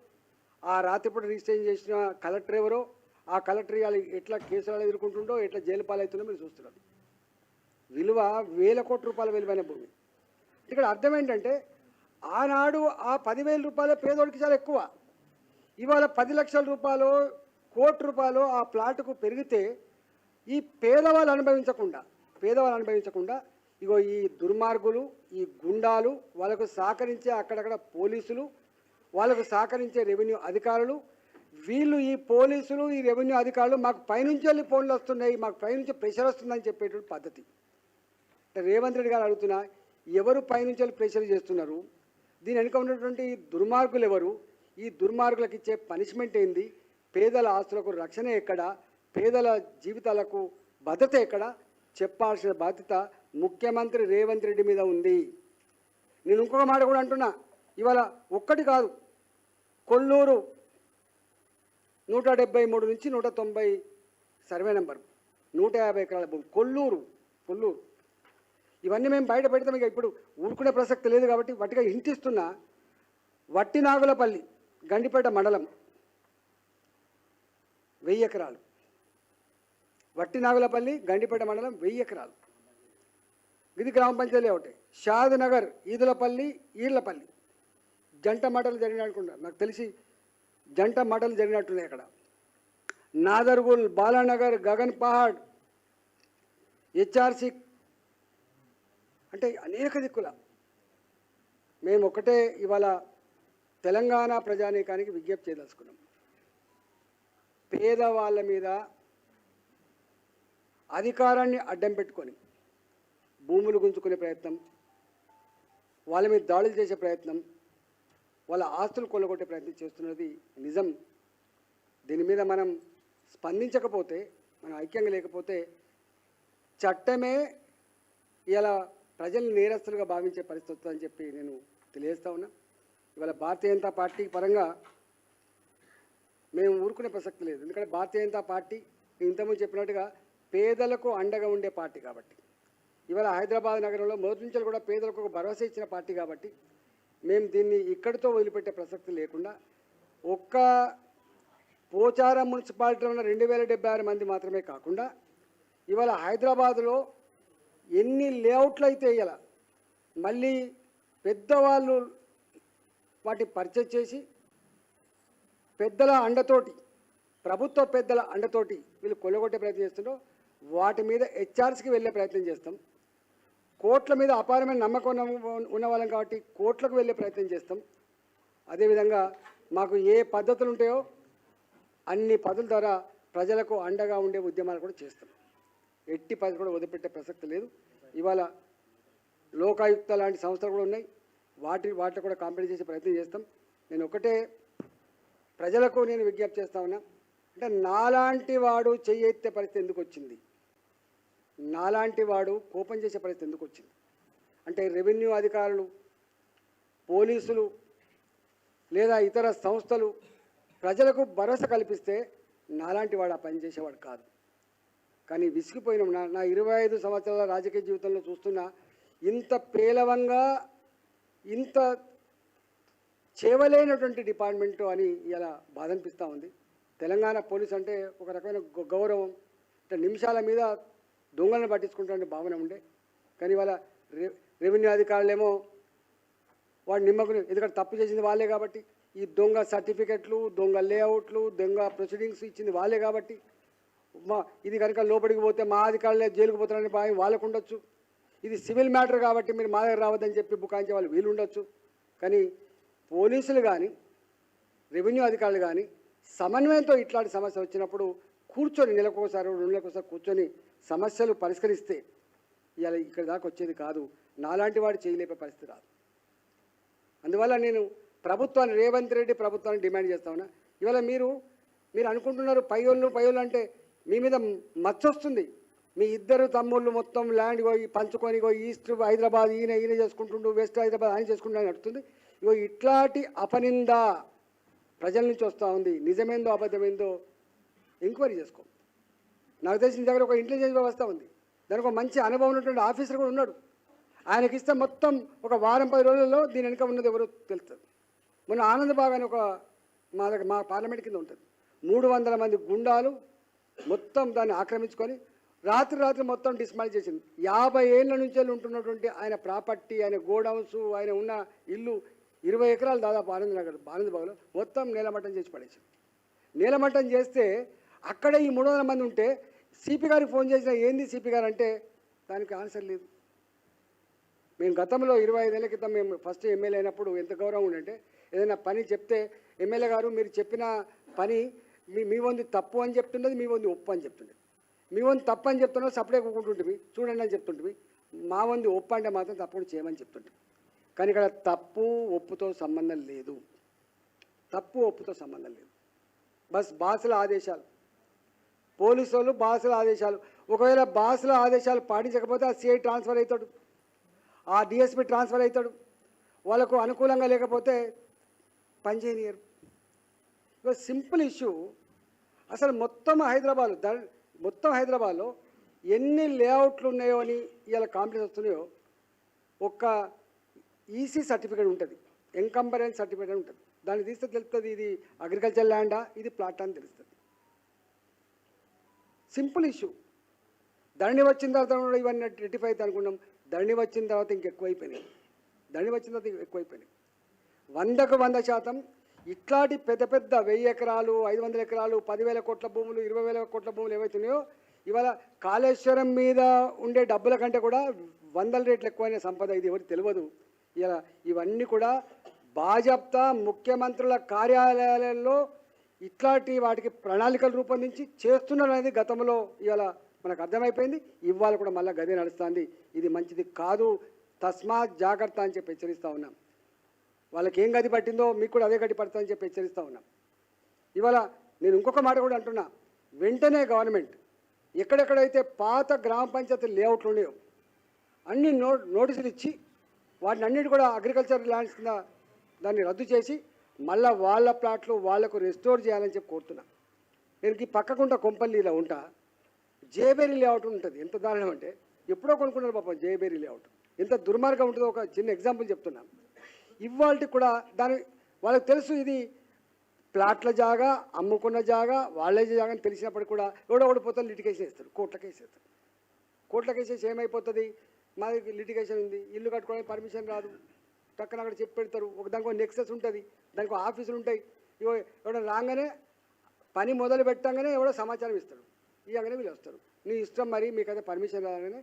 ఆ రాత్రిపూట రిజిస్ట్రేషన్ చేసిన కలెక్టర్ ఎవరో, ఆ కలెక్టర్ ఇవాళ ఎట్లా కేసులు ఎదుర్కొంటుండో, ఎట్లా జైలు పాలవుతుందో మీరు చూస్తున్నారు. విలువ వేల కోట్ల రూపాయల విలువైన భూమి. ఇక్కడ అర్థం ఏంటంటే ఆనాడు ఆ 10,000 రూపాయల పేదోడికి చాలా ఎక్కువ. ఇవాళ 10 లక్షల రూపాయలు, కోటి రూపాయలు ఆ ప్లాటుకు పెరిగితే ఈ పేదవాళ్ళు అనుభవించకుండా ఇగో ఈ దుర్మార్గులు, ఈ గుండాలు, వాళ్ళకు సహకరించే అక్కడక్కడ పోలీసులు, వాళ్ళకు సహకరించే రెవెన్యూ అధికారులు, వీళ్ళు ఈ పోలీసులు, ఈ రెవెన్యూ అధికారులు మాకు పైనుంచి వెళ్ళి ఫోన్లు వస్తున్నాయి, మాకు పైనుంచి ప్రెషర్ వస్తుందని చెప్పేటువంటి పద్ధతి. రేవంత్ రెడ్డి గారు అడుగుతున్నా, ఎవరు పైనుంచి వెళ్ళి ప్రెషర్ చేస్తున్నారు? దీని వెనుక ఉన్నటువంటి దుర్మార్గులు ఎవరు? ఈ దుర్మార్గులకు ఇచ్చే పనిష్మెంట్ ఏంది? పేదల ఆస్తులకు రక్షణ ఎక్కడ? పేదల జీవితాలకు భద్రత ఎక్కడ? చెప్పాల్సిన బాధ్యత ముఖ్యమంత్రి రేవంత్ రెడ్డి మీద ఉంది. నేను ఇంకొక మాట కూడా అంటున్నా, ఇవాళ ఒక్కటి కాదు, కొల్లూరు 173 నుంచి 190 సర్వే నెంబర్, 150 ఎకరాల భూమి, కొల్లూరు. ఇవన్నీ మేము బయట పెడతాం. ఇక ఇప్పుడు ఊరుకునే ప్రసక్తి లేదు కాబట్టి వాటిగా హింటిస్తున్నా. వట్టినాగులపల్లి, గండిపేట మండలం 1000 ఎకరాలు. వట్టినాగులపల్లి, గండిపేట మండలం 1000 ఎకరాలు. ఇది గ్రామ పంచాయతీ ఒకటి. షాద్ నగర్, ఈదులపల్లి, ఈర్లపల్లి జంట మాటలు జరిగినట్టున్నా, నాకు తెలిసి జంట మాటలు జరిగినట్టున్నాయి అక్కడ. నాదర్గుల్, బాలానగర్, గగన్ పహాడ్, హెచ్ఆర్సి, అంటే అనేక దిక్కుల. మేము ఒకటే ఇవాళ తెలంగాణ ప్రజానీకానికి విజ్ఞప్తి చేయదలుచుకున్నాం. పేదవాళ్ళ మీద అధికారాన్ని అడ్డం పెట్టుకొని భూములు గుంజుకునే ప్రయత్నం, వాళ్ళ మీద దాడులు చేసే ప్రయత్నం, వాళ్ళ ఆస్తులు కొల్లగొట్టే ప్రయత్నం చేస్తున్నది నిజం. దీని మీద మనం స్పందించకపోతే, మనం ఐక్యంగా లేకపోతే చట్టమే ఇలా ప్రజల్ని నేరస్తులుగా భావించే పరిస్థితి వస్తుందని చెప్పి నేను తెలియజేస్తా ఉన్నా. ఇవాళ భారతీయ జనతా పార్టీ పరంగా మేము ఊరుకునే ప్రసక్తి లేదు. ఎందుకంటే భారతీయ జనతా పార్టీ ఇంతకుముందు చెప్పినట్టుగా పేదలకు అండగా ఉండే పార్టీ కాబట్టి, ఇవాళ హైదరాబాద్ నగరంలో మొదటి నుంచి కూడా పేదలకు ఒక భరోసా ఇచ్చిన పార్టీ కాబట్టి మేము దీన్ని ఇక్కడితో వదిలిపెట్టే ప్రసక్తి లేకుండా, ఒక్క పోచారం మున్సిపాలిటీలో ఉన్న 2076 మంది మాత్రమే కాకుండా ఇవాళ హైదరాబాదులో ఎన్ని లేఅవుట్లు అయితే ఇలా మళ్ళీ పెద్దవాళ్ళు వాటి పర్చేజ్ చేసి పెద్దల అండతోటి, ప్రభుత్వ పెద్దల అండతోటి వీళ్ళు కొల్లగొట్టే ప్రయత్నం చేస్తుండో వాటి మీద హెచ్ఆర్సీకి వెళ్ళే ప్రయత్నం చేస్తాం. కోట్ల మీద అపారమైన నమ్మకం ఉన్న వాళ్ళం కాబట్టి కోట్లకు వెళ్ళే ప్రయత్నం చేస్తాం. అదేవిధంగా మాకు ఏ పద్ధతులు ఉంటాయో అన్ని పద్ధతుల ద్వారా ప్రజలకు అండగా ఉండే ఉద్యమాలు కూడా చేస్తాం. ఎట్టి పద్ధతి కూడా వదిలిపెట్టే ప్రసక్తి లేదు. ఇవాళ లోకాయుక్త లాంటి సంస్థలు కూడా ఉన్నాయి, వాటిని కూడా కాంప్లీట్ చేసే ప్రయత్నం చేస్తాం. నేను ఒకటే ప్రజలకు నేను విజ్ఞప్తి చేస్తా ఉన్నా, అంటే నాలాంటి వాడు చెయ్యెత్తే పరిస్థితి ఎందుకు వచ్చింది, నాలాంటి వాడు కోపం చేసే పరిస్థితి ఎందుకు వచ్చింది అంటే రెవెన్యూ అధికారులు, పోలీసులు లేదా ఇతర సంస్థలు ప్రజలకు భరోసా కల్పిస్తే నాలాంటి వాడు ఆ పని చేసేవాడు కాదు. కానీ విసిగిపోయిన నా 25 సంవత్సరాల రాజకీయ జీవితంలో చూస్తున్నా ఇంత పేలవంగా, ఇంత చేయలేనటువంటి డిపార్ట్మెంటు అని ఇలా బాధ అనిపిస్తూ ఉంది. తెలంగాణ పోలీస్ అంటే ఒక రకమైన గౌరవం, అంటే నిమిషాల మీద దొంగలను పట్టించుకుంటానే భావన ఉండే. కానీ వాళ్ళ రెవెన్యూ అధికారులేమో వాడు నిమ్మకుని, ఎందుకంటే తప్పు చేసింది వాళ్ళే కాబట్టి, ఈ దొంగ సర్టిఫికెట్లు, దొంగ లేఅవుట్లు, దొంగ ప్రొసీడింగ్స్ ఇచ్చింది వాళ్ళే కాబట్టి, ఇది కనుక లోపలికి పోతే మా అధికారులే జైలుకు పోతారని భయం వాళ్ళకు ఉండొచ్చు. ఇది సివిల్ మ్యాటర్ కాబట్టి మీరు మా దగ్గర రావద్దని చెప్పి బుకాయించే వాళ్ళు వీళ్ళు ఉండొచ్చు. కానీ పోలీసులు కానీ రెవెన్యూ అధికారులు కానీ సమన్వయంతో ఇట్లాంటి సమస్య వచ్చినప్పుడు కూర్చొని నెలకోసారి 2 నెలలకోసారి కూర్చొని సమస్యలు పరిష్కరిస్తే ఇలా ఇక్కడ దాకా వచ్చేది కాదు. నాలాంటి వాడు చేయలేపే పరిస్థితి రాదు. అందువల్ల నేను ప్రభుత్వాన్ని, రేవంత్ రెడ్డి ప్రభుత్వాన్ని డిమాండ్ చేస్తా ఉన్నా. ఇవాళ మీరు అనుకుంటున్నారు పయ్యోళ్ళు అంటే మీ మీద మచ్చొస్తుంది. మీ ఇద్దరు తమ్ముళ్ళు మొత్తం ల్యాండ్ పంచుకొని ఈస్ట్ హైదరాబాద్ ఈయన చేసుకుంటుండు, వెస్ట్ హైదరాబాద్ ఆయన చేసుకుంటూ నడుస్తుంది. ఇట్లాంటి అపనింద ప్రజల నుంచి వస్తూ ఉంది. నిజమేందో అబద్ధమేందో ఎంక్వైరీ చేసుకో. నాకు తెలిసిన దగ్గర ఒక ఇంటెలిజెన్స్ వ్యవస్థ ఉంది, దానికి ఒక మంచి అనుభవం ఉన్నటువంటి ఆఫీసర్ కూడా ఉన్నాడు. ఆయనకి ఇస్తే మొత్తం ఒక వారం 10 రోజుల్లో దీని వెనుక ఉన్నది ఎవరో తెలుస్తుంది. మొన్న ఆనందబాగ్ అని ఒక మా పార్లమెంట్ కింద ఉంటుంది. 300 మంది గుండాలు మొత్తం దాన్ని ఆక్రమించుకొని రాత్రి మొత్తం డిస్మాల్ చేసింది. 50 ఏళ్ళ నుంచి ఉంటున్నటువంటి ఆయన ప్రాపర్టీ, ఆయన గోడౌన్స్, ఆయన ఉన్న ఇల్లు 20 ఎకరాలు దాదాపు ఆనందబాగులో మొత్తం నేలమట్టం చేసి పడేసింది. నేలమట్టం చేస్తే అక్కడే ఈ 300 మంది ఉంటే సిపి గారికి ఫోన్ చేసిన ఏంది సిపి గారు అంటే దానికి ఆన్సర్ లేదు. మేము గతంలో 25 ఏళ్ళ క్రితం మేము ఫస్ట్ ఎమ్మెల్యే అయినప్పుడు ఎంత గౌరవం ఉందంటే ఏదైనా పని చెప్తే ఎమ్మెల్యే గారు మీరు చెప్పిన పని మీ వంతు తప్పు అని చెప్తుండేది, మీ వంతు ఒప్పు అని చెప్తుండేది. మీ వంతు తప్పు అని చెప్తున్నా సపరేట్ కూకుంటుంటివి, చూడండి అని చెప్తుంటివి. మా వంతు ఒప్పు అంటే మాత్రం తప్పకుండా చేయమని చెప్తుంటివి. కానీ ఇక్కడ తప్పు ఒప్పుతో సంబంధం లేదు. తప్పు ఒప్పుతో సంబంధం లేదు. బాసుల ఆదేశాలు, పోలీసు వాళ్ళు బాసుల ఆదేశాలు. ఒకవేళ బాసుల ఆదేశాలు పాటించకపోతే ఆ సిఐ ట్రాన్స్ఫర్ అవుతాడు, ఆ డిఎస్పి ట్రాన్స్ఫర్ అవుతాడు. వాళ్ళకు అనుకూలంగా లేకపోతే పనిచేయనియరు. ఇక సింపుల్ ఇష్యూ. అసలు మొత్తం హైదరాబాద్లో ఎన్ని లేఅవుట్లు ఉన్నాయో అని ఇవాళ కాంప్లైంట్స్ వస్తున్నాయో ఒక్క ఈసీ సర్టిఫికేట్ ఉంటుంది, ఎంకంబరెన్స్ సర్టిఫికేట్ ఉంటుంది. దాన్ని తీస్తే తెలుస్తుంది ఇది అగ్రికల్చర్ ల్యాండా, ఇది ప్లాట్ అని తెలుస్తుంది. Simple issue. ధరణి వచ్చిన తర్వాత ఇవన్నీ రెటిఫై అయితే అనుకున్నాం. ధరణి వచ్చిన తర్వాత ఇంకెక్కువైపోయినాయి. 100కు 100% ఇట్లాంటి పెద్ద 1000 ఎకరాలు, 500 ఎకరాలు, 10,000 కోట్ల భూములు, 20,000 కోట్ల భూములు ఏవైతున్నాయో ఇవాళ కాళేశ్వరం మీద ఉండే డబ్బుల కంటే కూడా 100 రెట్లు ఎక్కువైన సంపద. ఇది ఎవరికి తెలియదు. ఇలా ఇవన్నీ కూడా భాజపా ముఖ్యమంత్రుల కార్యాలయాలలో ఇట్లాంటి వాటికి ప్రణాళికలు రూపొందించి చేస్తున్నారు అనేది గతంలో ఇవాళ మనకు అర్థమైపోయింది. ఇవాళ కూడా మళ్ళీ గదే నడుస్తుంది. ఇది మంచిది కాదు, తస్మాత్ జాగ్రత్త అని చెప్పి హెచ్చరిస్తూ ఉన్నాం. వాళ్ళకి ఏం గది పట్టిందో మీకు కూడా అదే గది పడుతుందని చెప్పి హెచ్చరిస్తూ ఉన్నాం. ఇవాళ నేను ఇంకొక మాట కూడా అంటున్నా, వెంటనే గవర్నమెంట్ ఎక్కడెక్కడైతే పాత గ్రామ పంచాయతీ లేఅవుట్లు ఉన్నాయో అన్ని నోటీసులు ఇచ్చి వాటిని అన్నిటి కూడా అగ్రికల్చర్ ల్యాండ్స్ కింద దాన్ని రద్దు చేసి మళ్ళీ వాళ్ళ ప్లాట్లు వాళ్లకు రెస్టోర్ చేయాలని చెప్పి కోరుతున్నా. నేను ఈ పక్కకుంటా కొంపల్లిలో ఉంటా, జేబేరీ లేఅవుట్ ఉంటుంది. ఎంత దారుణం అంటే ఎప్పుడో కొనుక్కున్నారు పాపం జేబేరీ లేఅవుట్. ఎంత దుర్మార్గం ఉంటుందో ఒక చిన్న ఎగ్జాంపుల్ చెప్తున్నాను. ఇవాళ కూడా దాని వాళ్ళకి తెలుసు ఇది ప్లాట్ల జాగా, అమ్ముకున్న జాగా, వాళ్ళే జాగా అని తెలిసినప్పటికీ కూడా ఓడిపోతే లిటిగేషన్ వేస్తారు, కోర్టులకు వేసేస్తారు. కోర్టులకు వేసేసి ఏమైపోతుంది, మాది లిటిగేషన్ ఉంది, ఇల్లు కట్టుకోవడానికి పర్మిషన్ రాదు, టక్కన అక్కడ చెప్పి పెడతారు. దానికి నెక్సెస్ ఉంటుంది, దానికి ఆఫీసులు ఉంటాయి. ఎవడో రాగానే పని మొదలు పెట్టగానే ఎవడో సమాచారం ఇస్తాడు, ఇవ్వగానే వీళ్ళు వస్తారు. నీ ఇష్టం మరి, మీకైతే పర్మిషన్ రాగానే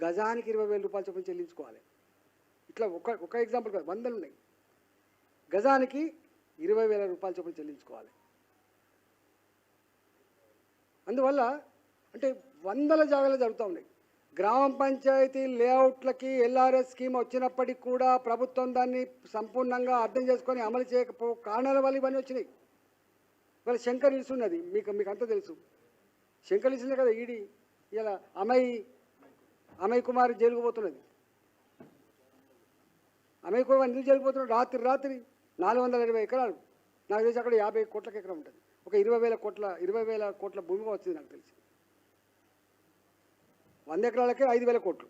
గజానికి 20,000 రూపాయలు చొప్పున చెల్లించుకోవాలి. ఇట్లా ఒక ఎగ్జాంపుల్ కాదు, 100 ఉన్నాయి. గజానికి 20,000 రూపాయలు చొప్పున చెల్లించుకోవాలి. అందువల్ల అంటే 100 జాగాలు జరుగుతూ ఉన్నాయి. గ్రామ పంచాయతీ లేఅవుట్లకి LRS స్కీమ్ వచ్చినప్పటికీ కూడా ప్రభుత్వం దాన్ని సంపూర్ణంగా అర్థం చేసుకొని అమలు చేయకపో కారణాల వల్ల ఇవన్నీ వచ్చినాయి. ఇవాళ శంకర్ హిల్స్ ఉన్నది, మీకు అంతా తెలుసు. శంకర్ హిల్స్నే కదా ఈడీ ఇలా అమయ్ కుమార్ జైలుకు పోతున్నది. అమయ్ కుమార్ ఎందుకు జైలుకు పోతున్నాడు? రాత్రి 420 ఎకరాలు, నాకు తెలిసి అక్కడ 50 కోట్లకు ఎకరం ఉంటుంది. ఒక 20,000 కోట్ల భూమి వచ్చింది నాకు తెలిసి. 100 ఎకరాలకే 5,000 కోట్లు,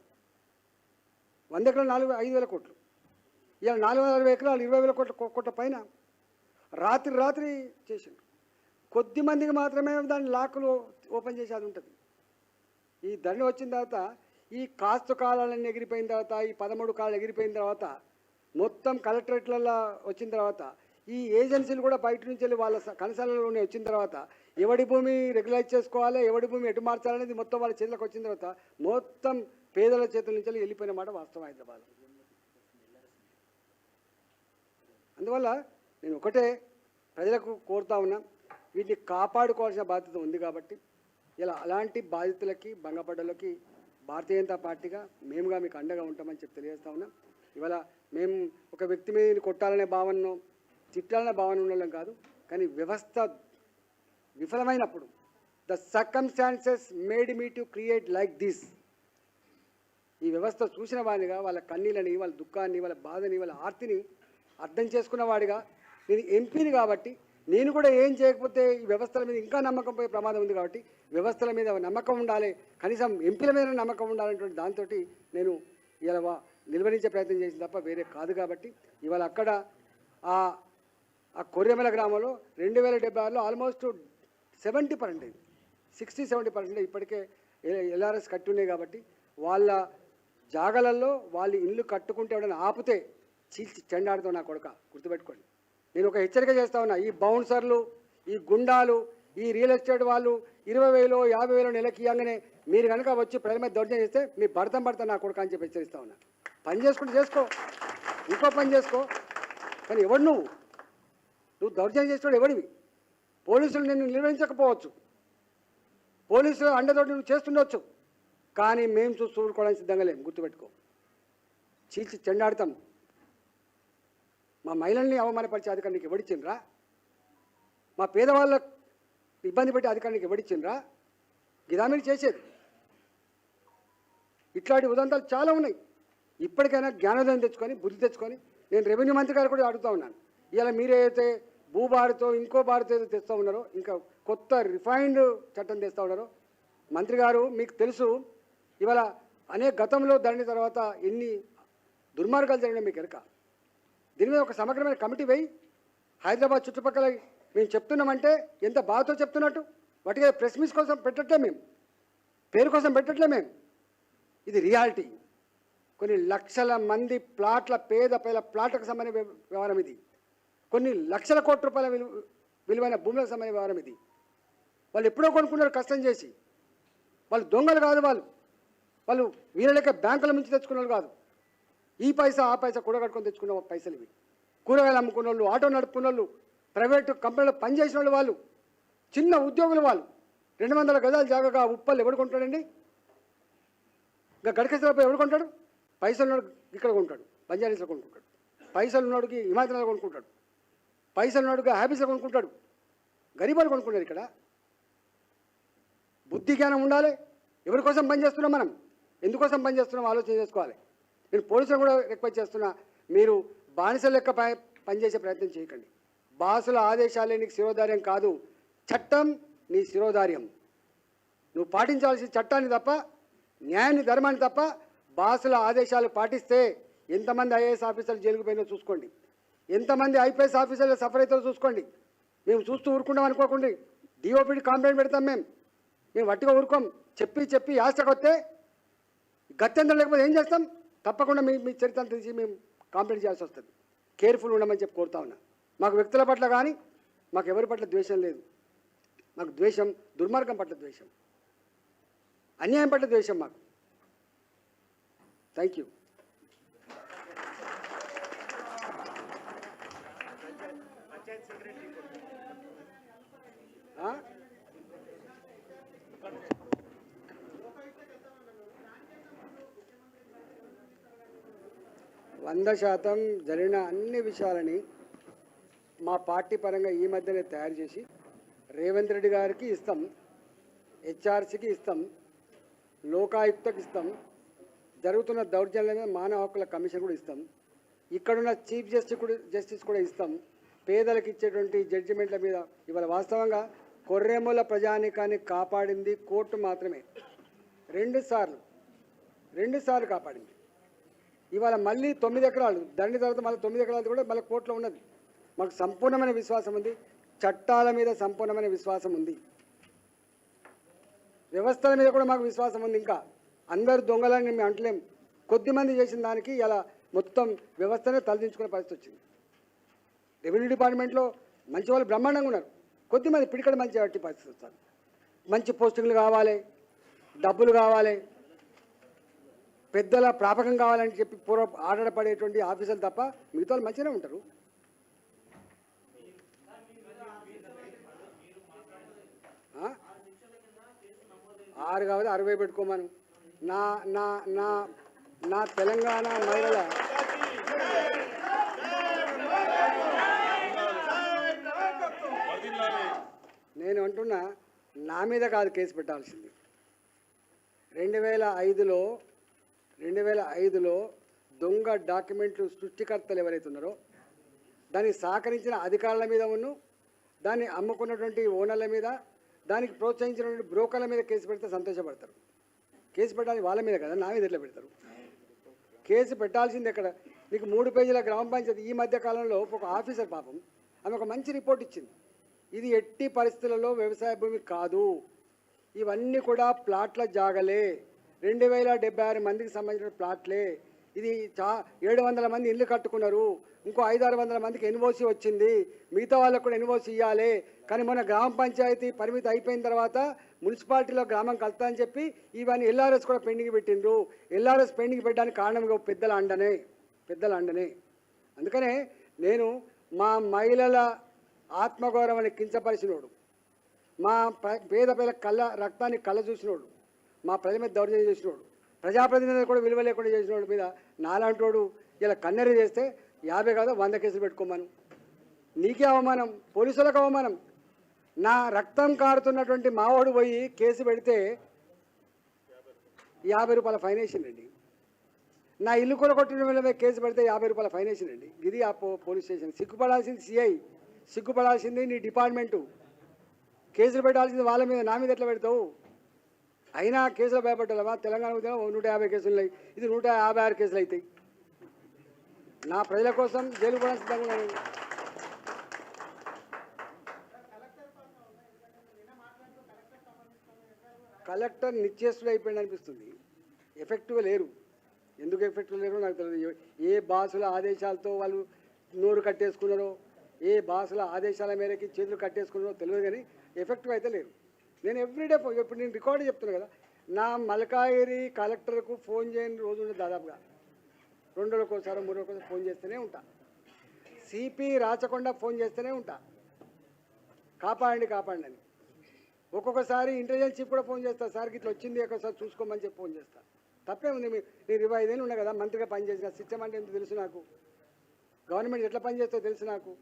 100 ఎకరాలు 5,000 కోట్లు. ఇలా 460 ఎకరాలు 20,000 కోట్ల పైన రాత్రి చేసిండు. కొద్ది మందికి మాత్రమే దాని లాకులు ఓపెన్ చేసి అది ఉంటుంది. ఈ ధరణి వచ్చిన తర్వాత, ఈ కాస్తు కాలాలన్నీ ఎగిరిపోయిన తర్వాత, ఈ 13 కాలాలు ఎగిరిపోయిన తర్వాత, మొత్తం కలెక్టరేట్లలో వచ్చిన తర్వాత, ఈ ఏజెన్సీలు కూడా బయట నుంచి వెళ్ళి వాళ్ళ కనసాలలోనే వచ్చిన తర్వాత, ఎవడి భూమి రెగ్యులైజ్ చేసుకోవాలి, ఎవడి భూమి ఎటు మార్చాలనేది మొత్తం వాళ్ళ చేతులకు వచ్చిన తర్వాత మొత్తం పేదల చేతుల నుంచి వెళ్ళిపోయిన మాట వాస్తవం హైదరాబాద్. అందువల్ల నేను ఒకటే ప్రజలకు కోరుతా ఉన్నా, వీటిని కాపాడుకోవాల్సిన బాధ్యత ఉంది. కాబట్టి ఇలా అలాంటి బాధితులకి, భంగపడ్డలకి భారతీయ జనతా పార్టీగా మేముగా మీకు అండగా ఉంటామని చెప్పి తెలియజేస్తా ఉన్నాం. ఇవాళ మేము ఒక వ్యక్తి మీద కొట్టాలనే భావనను, తిట్టాలనే భావన ఉండడం కాదు, కానీ వ్యవస్థ విఫలమైనప్పుడు the circumstances made me to create like this. ఈ వ్యవస్థ చూసిన వాడిగా వాళ్ళ కన్నీళ్ళని, వాళ్ళ దుఃఖాన్ని, వాళ్ళ బాధని, వాళ్ళ ఆర్తిని అర్థం చేసుకున్న వాడిగా, నేను ఎంపీని కాబట్టి నేను కూడా ఏం చేయకపోతే ఈ వ్యవస్థల మీద ఇంకా నమ్మకం పోయే ప్రమాదం ఉంది. కాబట్టి వ్యవస్థల మీద నమ్మకం ఉండాలి, కనీసం ఎంపీల మీద నమ్మకం ఉండాలనేటువంటి దాంతో నేను ఇలా నిలువరించే ప్రయత్నం చేసిన తప్ప వేరే కాదు. కాబట్టి ఇవాళ అక్కడ ఆ కొర్రెమల గ్రామంలో 2076లో ఆల్మోస్ట్ 70%, 60-70% ఇప్పటికే ఎల్ఆర్ఎస్ కట్టి ఉన్నాయి కాబట్టి వాళ్ళ జాగలలో వాళ్ళు ఇల్లు కట్టుకుంటే ఎవడైనా ఆపితే చీల్చి చెండాడుతాం నా కొడుక, గుర్తుపెట్టుకోండి. నేను ఒక హెచ్చరిక చేస్తా ఉన్నా, ఈ బౌన్సర్లు, ఈ గుండాలు, ఈ రియల్ ఎస్టేట్ వాళ్ళు 20,000 50,000 నెలకి ఇవ్వగానే మీరు కనుక వచ్చి ప్రజల మీద దౌర్జన్యం చేస్తే మీ భర్త నా కొడుకు అని చెప్పి హెచ్చరిస్తా ఉన్నా. పని చేసుకుంటే చేసుకో, ఇంకో పని చేసుకో, కానీ ఎవడు నువ్వు దౌర్జన్యం చేసేవాడు ఎవడివి? పోలీసులు నిన్ను నిర్వహించకపోవచ్చు, పోలీసులు అండతోటి నువ్వు చేస్తుండొచ్చు, కానీ మేము చూస్తూ ఊరుకోవడానికి సిద్ధంగా లేము, గుర్తుపెట్టుకో. చీల్చి చెండాడుతాం. మా మహిళల్ని అవమానపరిచే అధికారానికి ఎవడిచ్చిండ్రా? మా పేదవాళ్ళకు ఇబ్బంది పెట్టే అధికారానికి ఎవడిచ్చిండ్రా? గిదా మీరు చేసేది. ఇట్లాంటి ఉదంతాలు చాలా ఉన్నాయి. ఇప్పటికైనా జ్ఞానోదయం తెచ్చుకొని, బుద్ధి తెచ్చుకొని, నేను రెవెన్యూ మంత్రి గారు కూడా అడుగుతూ ఉన్నాను, ఇలా మీరైతే భూభారతో ఇంకో భారత ఏదో తెస్తూ ఉన్నారో, ఇంకా కొత్త రిఫైన్డ్ చట్టం తెస్తూ ఉన్నారో, మంత్రి గారు మీకు తెలుసు ఇవాళ అనేక గతంలో ధరణి తర్వాత ఎన్ని దుర్మార్గాలు జరిగినాయి మీకు ఎరక. దీని మీద ఒక సమగ్రమైన కమిటీ వేయి. హైదరాబాద్ చుట్టుపక్కల మేము చెప్తున్నామంటే ఎంత బాధతో చెప్తున్నట్టు, వాటికి ప్రెస్ మీట్ కోసం పెట్టట్లే, మేము పేరు కోసం పెట్టట్లే, మేము ఇది రియాలిటీ. కొన్ని లక్షల మంది పేద ప్లాట్లకు సంబంధించిన వ్యవహారం ఇది. కొన్ని లక్షల కోట్ల రూపాయల విలువైన భూములకు సంబంధించిన వ్యవహారం ఇది. వాళ్ళు ఎప్పుడో కొనుక్కున్నారు కష్టం చేసి. వాళ్ళు దొంగలు కాదు, వాళ్ళు వీళ్ళ బ్యాంకుల నుంచి తెచ్చుకున్న వాళ్ళు కాదు. ఈ పైసా ఆ పైసా కూడగట్టుకొని తెచ్చుకున్న పైసలు ఇవి. కూరగాయలు అమ్ముకున్న వాళ్ళు, ఆటో నడుపుకున్న వాళ్ళు, ప్రైవేటు కంపెనీలో పనిచేసిన వాళ్ళు, చిన్న ఉద్యోగులు వాళ్ళు. 200 గజాల జాగాగా ఉప్పలు ఎవడు కొంటాడండి? ఇంకా గడకేశ్వరపై ఎవడు కొంటాడు? పైసలు ఉన్నాడు ఇక్కడ కొంటాడు, బంజారీస్లో కొనుక్కుంటాడు. పైసలు ఉన్నాడుకి హిమాచల్లో కొనుక్కుంటాడు, పైసలు ఉన్నాడుగా హ్యాబీస్లో కొనుక్కుంటాడు. గరీబాలు కొనుక్కుంటారు. ఇక్కడ బుద్ధి జ్ఞానం ఉండాలి. ఎవరి కోసం పనిచేస్తున్నాం, మనం ఎందుకోసం పనిచేస్తున్నాం ఆలోచన చేసుకోవాలి. నేను పోలీసులు కూడా రిక్వెస్ట్ చేస్తున్నా, మీరు బానిసల లెక్క పనిచేసే ప్రయత్నం చేయకండి. బాసుల ఆదేశాలే నీకు శిరోధార్యం కాదు, చట్టం నీ శిరోధార్యం. నువ్వు పాటించాల్సిన చట్టాన్ని తప్ప, న్యాయాన్ని, ధర్మాన్ని తప్ప బాసుల ఆదేశాలు పాటిస్తే ఎంతమంది ఐఏఎస్ ఆఫీసర్లు జైలుకు పోయినా చూసుకోండి, ఎంతమంది ఐపీఎస్ ఆఫీసర్లు సఫర్ అవుతారో చూసుకోండి. మేము చూస్తూ ఊరుకుంటాం అనుకోకండి. డిఓపిడి కంప్లైంట్ పెడతాం, మేము వట్టిగా ఊరుకోం. చెప్పి ఆశకు వస్తే గత్యంతరం లేకపోతే ఏం చేస్తాం? తప్పకుండా మీ చరిత్రను తీసి మేము కంప్లైంట్ చేయాల్సి వస్తుంది. కేర్ఫుల్ ఉండమని చెప్పి కోరుతా ఉన్నా. మాకు వ్యక్తుల పట్ల కానీ మాకు ఎవరి పట్ల ద్వేషం లేదు. మాకు ద్వేషం దుర్మార్గం పట్ల ద్వేషం, అన్యాయం పట్ల ద్వేషం మాకు. Thank you. వంద శాతం జరిగిన అన్ని విషయాలని మా పార్టీ పరంగా ఈ మధ్యనే తయారు చేసి రేవంత్ రెడ్డి గారికి ఇస్తాం, హెచ్ఆర్సీకి ఇస్తాం, లోకాయుక్తకి ఇస్తాం, జరుగుతున్న దౌర్జన్యం మీద మానవ హక్కుల కమిషన్ కూడా ఇస్తాం, ఇక్కడున్న చీఫ్ జస్టిస్ కూడా ఇస్తాం. పేదలకు ఇచ్చేటువంటి జడ్జిమెంట్ల మీద ఇవాళ వాస్తవంగా కొర్రెముల ప్రజానీకాన్ని కాపాడింది కోర్టు మాత్రమే. 2 సార్లు కాపాడింది. ఇవాళ మళ్ళీ 9 ఎకరాలు దండి తర్వాత మళ్ళీ 9 ఎకరాలు కూడా మళ్ళీ కోర్టులో ఉన్నది. మాకు సంపూర్ణమైన విశ్వాసం ఉంది, చట్టాల మీద సంపూర్ణమైన విశ్వాసం ఉంది, వ్యవస్థల మీద కూడా మాకు విశ్వాసం ఉంది. ఇంకా అందరు దొంగలని మేము అంటలేం. కొద్దిమంది చేసిన దానికి ఇలా మొత్తం వ్యవస్థనే తలదించుకునే పరిస్థితి వచ్చింది. రెవెన్యూ డిపార్ట్మెంట్లో మంచి వాళ్ళు బ్రహ్మాండంగా ఉన్నారు, కొద్దిమంది పిడికడ మంచి బట్టి పరిస్థితి వస్తారు. మంచి పోస్టింగ్లు కావాలి, డబ్బులు కావాలి, పెద్దల ప్రాపకం కావాలని చెప్పి ఆడపడేటువంటి ఆఫీసర్లు తప్ప మిగతా వాళ్ళు మంచిగానే ఉంటారు. ఆరు కావాలి 60 పెట్టుకోమను. నా నా నా నా తెలంగాణ మహిళల నేను అంటున్నా, నా మీద కాదు కేసు పెట్టాల్సింది. 2005లో దొంగ డాక్యుమెంట్లు సృష్టికర్తలు ఎవరైతే ఉన్నారో దాన్ని సహకరించిన అధికారుల మీద ఉన్ను, దాన్ని అమ్ముకున్నటువంటి ఓనర్ల మీద, దానికి ప్రోత్సహించినటువంటి బ్రోకర్ల మీద కేసు పెడితే సంతోషపడతారు. కేసు పెట్టాలి వాళ్ళ మీద కదా, నా మీద ఎట్లా పెడతారు? కేసు పెట్టాల్సింది ఎక్కడ? నీకు 3 పేజీల గ్రామ పంచాయతీ. ఈ మధ్య కాలంలో ఒక ఆఫీసర్ పాపం ఆమె ఒక మంచి రిపోర్ట్ ఇచ్చింది. ఇది ఎట్టి పరిస్థితులలో వ్యవసాయ భూమి కాదు, ఇవన్నీ కూడా ప్లాట్ల జాగలే, 2076 మందికి సంబంధించిన ప్లాట్లే, ఇది 700 మంది ఇల్లు కట్టుకున్నారు, ఇంకో 500-600 మందికి ఎన్ఓసి వచ్చింది, మిగతా వాళ్ళకు కూడా ఎన్ఓసి ఇవ్వాలి. కానీ మొన్న గ్రామ పంచాయతీ పరిమితి అయిపోయిన తర్వాత మున్సిపాలిటీలో గ్రామం కలుతా అని చెప్పి ఇవన్నీ ఎల్ఆర్ఎస్ కూడా పెండింగ్ పెట్టిండ్రు. ఎల్ఆర్ఎస్ పెండింగ్ పెట్టడానికి కారణం పెద్దల అండనే. అందుకనే నేను మా మహిళల ఆత్మగౌరవాన్ని కించపరిచినోడు, మా పేద పిల్లల రక్తాన్ని కళ్ళ చూసినోడు, మా ప్రజల మీద దౌర్జన్యం చేసినోడు, ప్రజాప్రతినిధులు కూడా విలువ లేకుండా చేసినోడు మీద నాలాంటోడు ఇలా కన్నెర చేస్తే 50 కాదు 100 కేసులు పెట్టుకోమను. నీకే అవమానం, పోలీసులకు అవమానం. నా రక్తం కారుతున్నటువంటి మావాడు పోయి కేసు పెడితే 50 రూపాయల ఫైన్ వేసిండండి. నా ఇల్లు కూడా కొట్టిన మీద కేసు పెడితే 50 రూపాయల ఫైన్ వేసిండండి. ఇది ఆ పోలీస్ స్టేషన్. సిగ్గుపడాల్సింది సిఐ, సిగ్గుపడాల్సింది నీ డిపార్ట్మెంటు. కేసులు పెట్టాల్సింది వాళ్ళ మీద, నా మీద ఎట్లా పెడతావు? అయినా కేసులు భయపడ్డావా? తెలంగాణ ఉద్యమం 150 కేసులు ఉన్నాయి, ఇది 156 కేసులు అవుతాయి. నా ప్రజల కోసం జైలు కూడా సిద్ధంగా ఉన్నాను. కలెక్టర్ నిశ్చేష్టుడు అయిపోయింది అనిపిస్తుంది, ఎఫెక్టివ్గా లేరు. ఎందుకు ఎఫెక్టివ్ లేరు నాకు తెలియదు. ఏ బాసుల ఆదేశాలతో వాళ్ళు నోరు కట్టేసుకున్నారో, ఏ బాసుల ఆదేశాల మేరకి చేతులు కట్టేసుకున్నారో తెలియదు, కానీ ఎఫెక్టివ్ అయితే లేరు. నేను ఎవ్రీడే ఇప్పుడు నేను రికార్డు చెప్తున్నాను కదా, నా మల్కాయిరి కలెక్టర్కు ఫోన్ చేయని రోజు ఉండదు, దాదాపుగా 2 రోజులకోసారి 3 రోజులకోసారి ఫోన్ చేస్తూనే ఉంటా. సిపి రాచకొండ ఫోన్ చేస్తూనే ఉంటా, కాపాడండి అని. ఒక్కొక్కసారి ఇంటెలిజెన్స్ చీఫ్ కూడా ఫోన్ చేస్తా, సార్కి ఇట్లా వచ్చింది ఒకసారి చూసుకోమని చెప్పి ఫోన్ చేస్తా. తప్పే ఉంది. నేను 25 ఏళ్ళు ఉన్నా కదా మంత్రిగా పనిచేసిన, సిస్టమ్ అంటే ఎంత తెలుసు నాకు, గవర్నమెంట్ ఎట్లా పనిచేస్తో తెలుసు నాకు.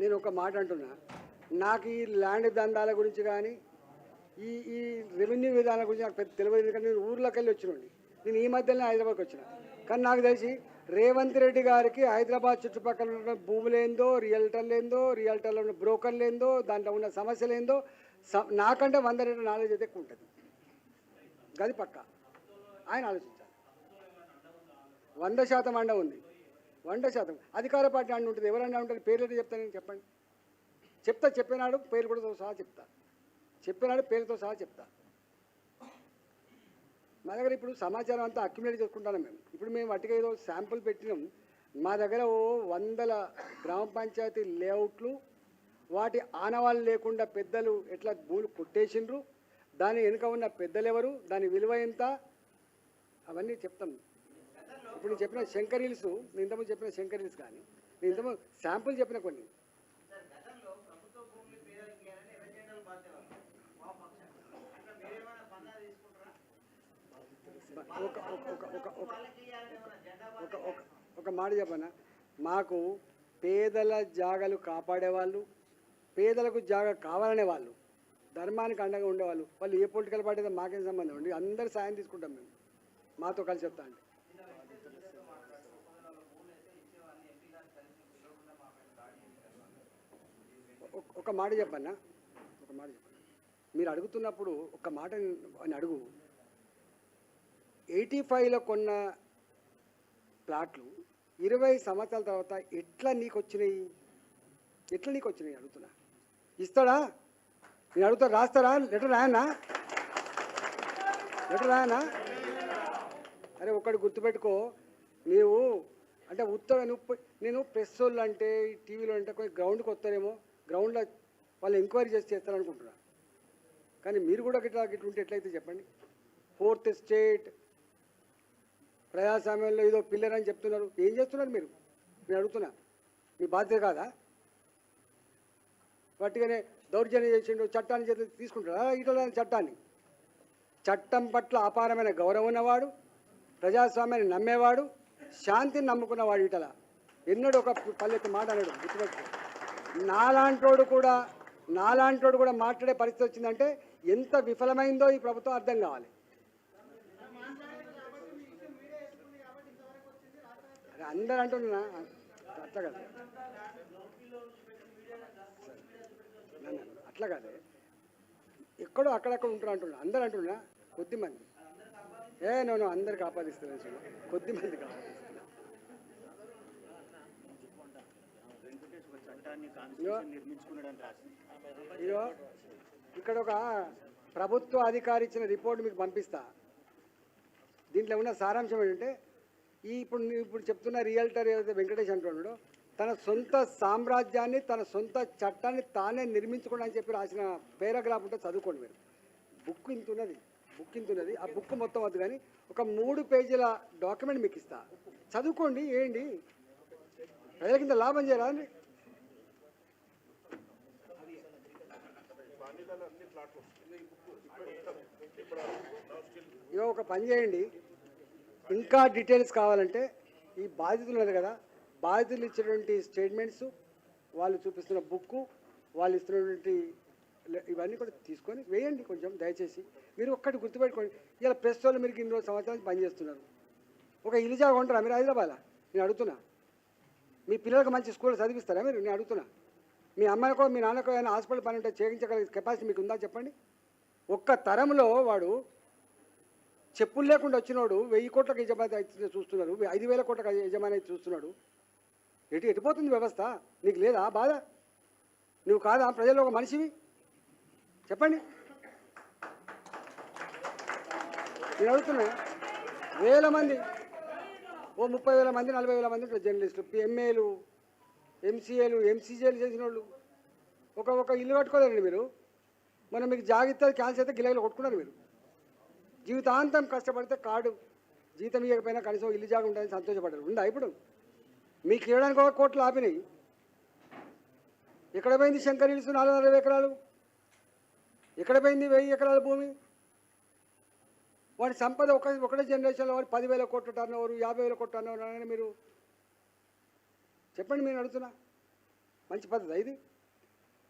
నేను ఒక మాట అంటున్నా, నాకు ఈ ల్యాండ్ దందాల గురించి కానీ ఈ రెవెన్యూ విధానం గురించి నాకు పెద్ద తెలియదు. ఎందుకంటే నేను ఊర్లోకి వెళ్ళి వచ్చినండి. నేను ఈ మధ్యలోనే హైదరాబాద్కి వచ్చిన. కానీ నాకు తెలిసి రేవంత్ రెడ్డి గారికి హైదరాబాద్ చుట్టుపక్కల ఉన్న భూములేందో, రియల్టర్లో ఉన్న బ్రోకర్లేందో, దాంట్లో ఉన్న సమస్యలేందో నాకంటే 100 రెట్లు నాలెడ్జ్ అయితే ఎక్కువ ఉంటుంది. గది పక్క ఆయన ఆలోచించాలి. 100% అండ ఉంది, 100%. అధికార పార్టీ అండ ఉంటుంది. ఎవరన్నా ఉంటుంది? పేర్లు చెప్తానని చెప్పండి. చెప్పినాడు పేరు కూడా సహా చెప్తా, చెప్పినాడు పేరుతో సహా చెప్తా. మా దగ్గర ఇప్పుడు సమాచారం అంతా అక్యుములేట్ చేసుకుంటాను మేము. ఇప్పుడు మేము వాటికి ఏదో శాంపుల్ పెట్టినాం. మా దగ్గర 100 గ్రామ పంచాయతీ లేఅవుట్లు, వాటి ఆనవాళ్ళు లేకుండా పెద్దలు ఎట్లా భూములు కొట్టేసిండ్రు, దాని వెనుక ఉన్న పెద్దలు ఎవరు, దాని విలువ ఎంత, అవన్నీ చెప్తాం. ఇప్పుడు నేను చెప్పిన శంకర్ హిల్స్, నేను ఇంతకుముందు చెప్పిన శంకర్ హిల్స్ కానీ నేను ఇంతకుముందు శాంపుల్ చెప్పిన కొన్ని. ఒక మాట చెప్పనా, మాకు పేదల జాగలు కాపాడేవాళ్ళు, పేదలకు జాగా కావాలనే వాళ్ళు, ధర్మానికి అండగా ఉండేవాళ్ళు, వాళ్ళు ఏ పొలిటికల్ పార్టీ మాకేం సంబంధం అండి. అందరు సాయం తీసుకుంటాం మేము, మాతో కలిసి చెప్తా అండి. ఒక మాట చెప్పన్నా, మీరు అడుగుతున్నప్పుడు ఒక మాట అని అడుగు. 85లో కొన్న ప్లాట్లు 20 సంవత్సరాల తర్వాత ఎట్లా నీకు వచ్చినాయి అడుగుతున్నా. ఇస్తాడా? నేను అడుగుతా, రాస్తారా? లెటర్ రాయనా? అరే ఒక్కటి గుర్తుపెట్టుకో, నీవు అంటే ఉత్తగా నేను ప్రెస్ వాళ్ళు అంటే టీవీలో అంటే కొంచెం గ్రౌండ్కి వస్తారేమో, గ్రౌండ్లో వాళ్ళు ఎంక్వైరీ చేస్తారనుకుంటున్నా. కానీ మీరు కూడా గిట్లా ఉంటే ఎట్లయితే చెప్పండి. 4th స్టేట్ ప్రజాస్వామ్యంలో ఏదో పిల్లర్ అని చెప్తున్నారు. ఏం చేస్తున్నారు మీరు? నేను అడుగుతున్నా, మీ బాధ్యత కాదా? వాటిగానే దౌర్జన్యం చేసిండు, చట్టాన్ని చేతి తీసుకుంటారా? ఇట్లా చట్టం పట్ల అపారమైన గౌరవం ఉన్నవాడు, ప్రజాస్వామ్యాన్ని నమ్మేవాడు, శాంతిని నమ్ముకున్నవాడు. ఇటలా ఎన్నడూ ఒక పల్లెత్తి మాట అన్నాడు, గుర్తుపెట్టుకో. నాలాంటోడు కూడా మాట్లాడే పరిస్థితి వచ్చిందంటే ఎంత విఫలమైందో ఈ ప్రభుత్వం అర్థం కావాలి. అందరు అంటున్నా అట్లా కాదు, అట్లా కాదు, ఎక్కడో అక్కడక్కడ ఉంటారు అంటున్నా. అందరు అంటున్నా కొద్దిమంది నేను అందరికి ఆపాదిస్తున్నాను చూడు, కొద్ది మందికి ఆపాదిస్తున్నా. ఇగో ఇక్కడ ఒక ప్రభుత్వ అధికారి ఇచ్చిన రిపోర్ట్ మీకు పంపిస్తా. దీంట్లో ఉన్న సారాంశం ఏంటంటే ఇప్పుడు చెప్తున్న రియల్టర్ ఏదైతే వెంకటేష్ అంటున్నాడో తన సొంత సామ్రాజ్యాన్ని తన సొంత చట్టాన్ని తానే నిర్మించుకోండి అని చెప్పి రాసిన పేరాగ్రాఫ్ ఉంటే చదువుకోండి మీరు. బుక్ ఇంత ఉన్నది. ఆ బుక్ మొత్తం వద్దు కానీ ఒక 3 పేజీల డాక్యుమెంట్ మీకు ఇస్తా, చదువుకోండి. ఏంటి ప్రజలకి ఇంత లాభం చేయరా అండి? ఇక ఒక పని చేయండి, ఇంకా డీటెయిల్స్ కావాలంటే ఈ బాధితులు ఉన్నారు కదా, బాధితులు ఇచ్చినటువంటి స్టేట్మెంట్స్, వాళ్ళు చూపిస్తున్న బుక్కు, వాళ్ళు ఇస్తున్నటువంటి ఇవన్నీ కూడా తీసుకొని వేయండి కొంచెం దయచేసి. మీరు ఒక్కటి గుర్తుపెట్టుకోండి, ఇలా ప్రెస్ వాళ్ళు మీరు ఇన్ని సంవత్సరాలు పనిచేస్తున్నారు. ఒక ఇల్లు జాగా ఉంటారా మీరు హైదరాబాద్లో? నేను అడుగుతున్నా. మీ పిల్లలకు మంచి స్కూల్ చదివిస్తారా మీరు? నేను అడుగుతున్నా. మీ అమ్మాయికో మీ నాన్నకో ఏమైనా హాస్పిటల్ పని ఉంటే చేయించగలిగే కెపాసిటీ మీకు ఉందా చెప్పండి. ఒక్క తరంలో వాడు చెప్పులు లేకుండా వచ్చినోడు 1000 కోట్లకు యజమాని అయితే చూస్తున్నారు, 5000 కోట్లకు యజమాని అయితే చూస్తున్నాడు. ఎటుపోతుంది వ్యవస్థ? నీకు లేదా బాధ? నువ్వు కాదా ప్రజల్లో ఒక మనిషివి? చెప్పండి. నేను అడుగుతున్నా. వేల మంది, ఓ 30,000 మంది 40,000 మంది ఉంటారు జర్నలిస్టులు, ఎంఏలు, ఎంసీఏలు, ఎంసీజేలు చేసిన వాళ్ళు. ఒక ఇల్లు కట్టుకోలేరండి మీరు. మనం మీకు జాగ్రత్త క్యాన్సర్ అయితే గిలగిలో కొట్టుకున్నారు మీరు. జీవితాంతం కష్టపడితే కార్డు జీతం ఇవ్వకపోయినా కనీసం ఇల్లు జాగా ఉంటుందని సంతోషపడ్డారు. ఉందా ఇప్పుడు? మీకు ఇవ్వడానికి 1 కోట్లు ఆపినాయి. ఎక్కడ పోయింది శంకర్ హిల్స్ 450 ఎకరాలు? ఎక్కడ పోయింది 1000 ఎకరాల భూమి? వాడి సంపద ఒకటే జనరేషన్లో వాడు 10,000 కోట్ల టర్న్ ఓవర్, 50,000 కోట్ల టర్న్ ఓవర్ అని మీరు చెప్పండి. మీరు అడుగుతున్నా. మంచి పద్ధతి ఇది?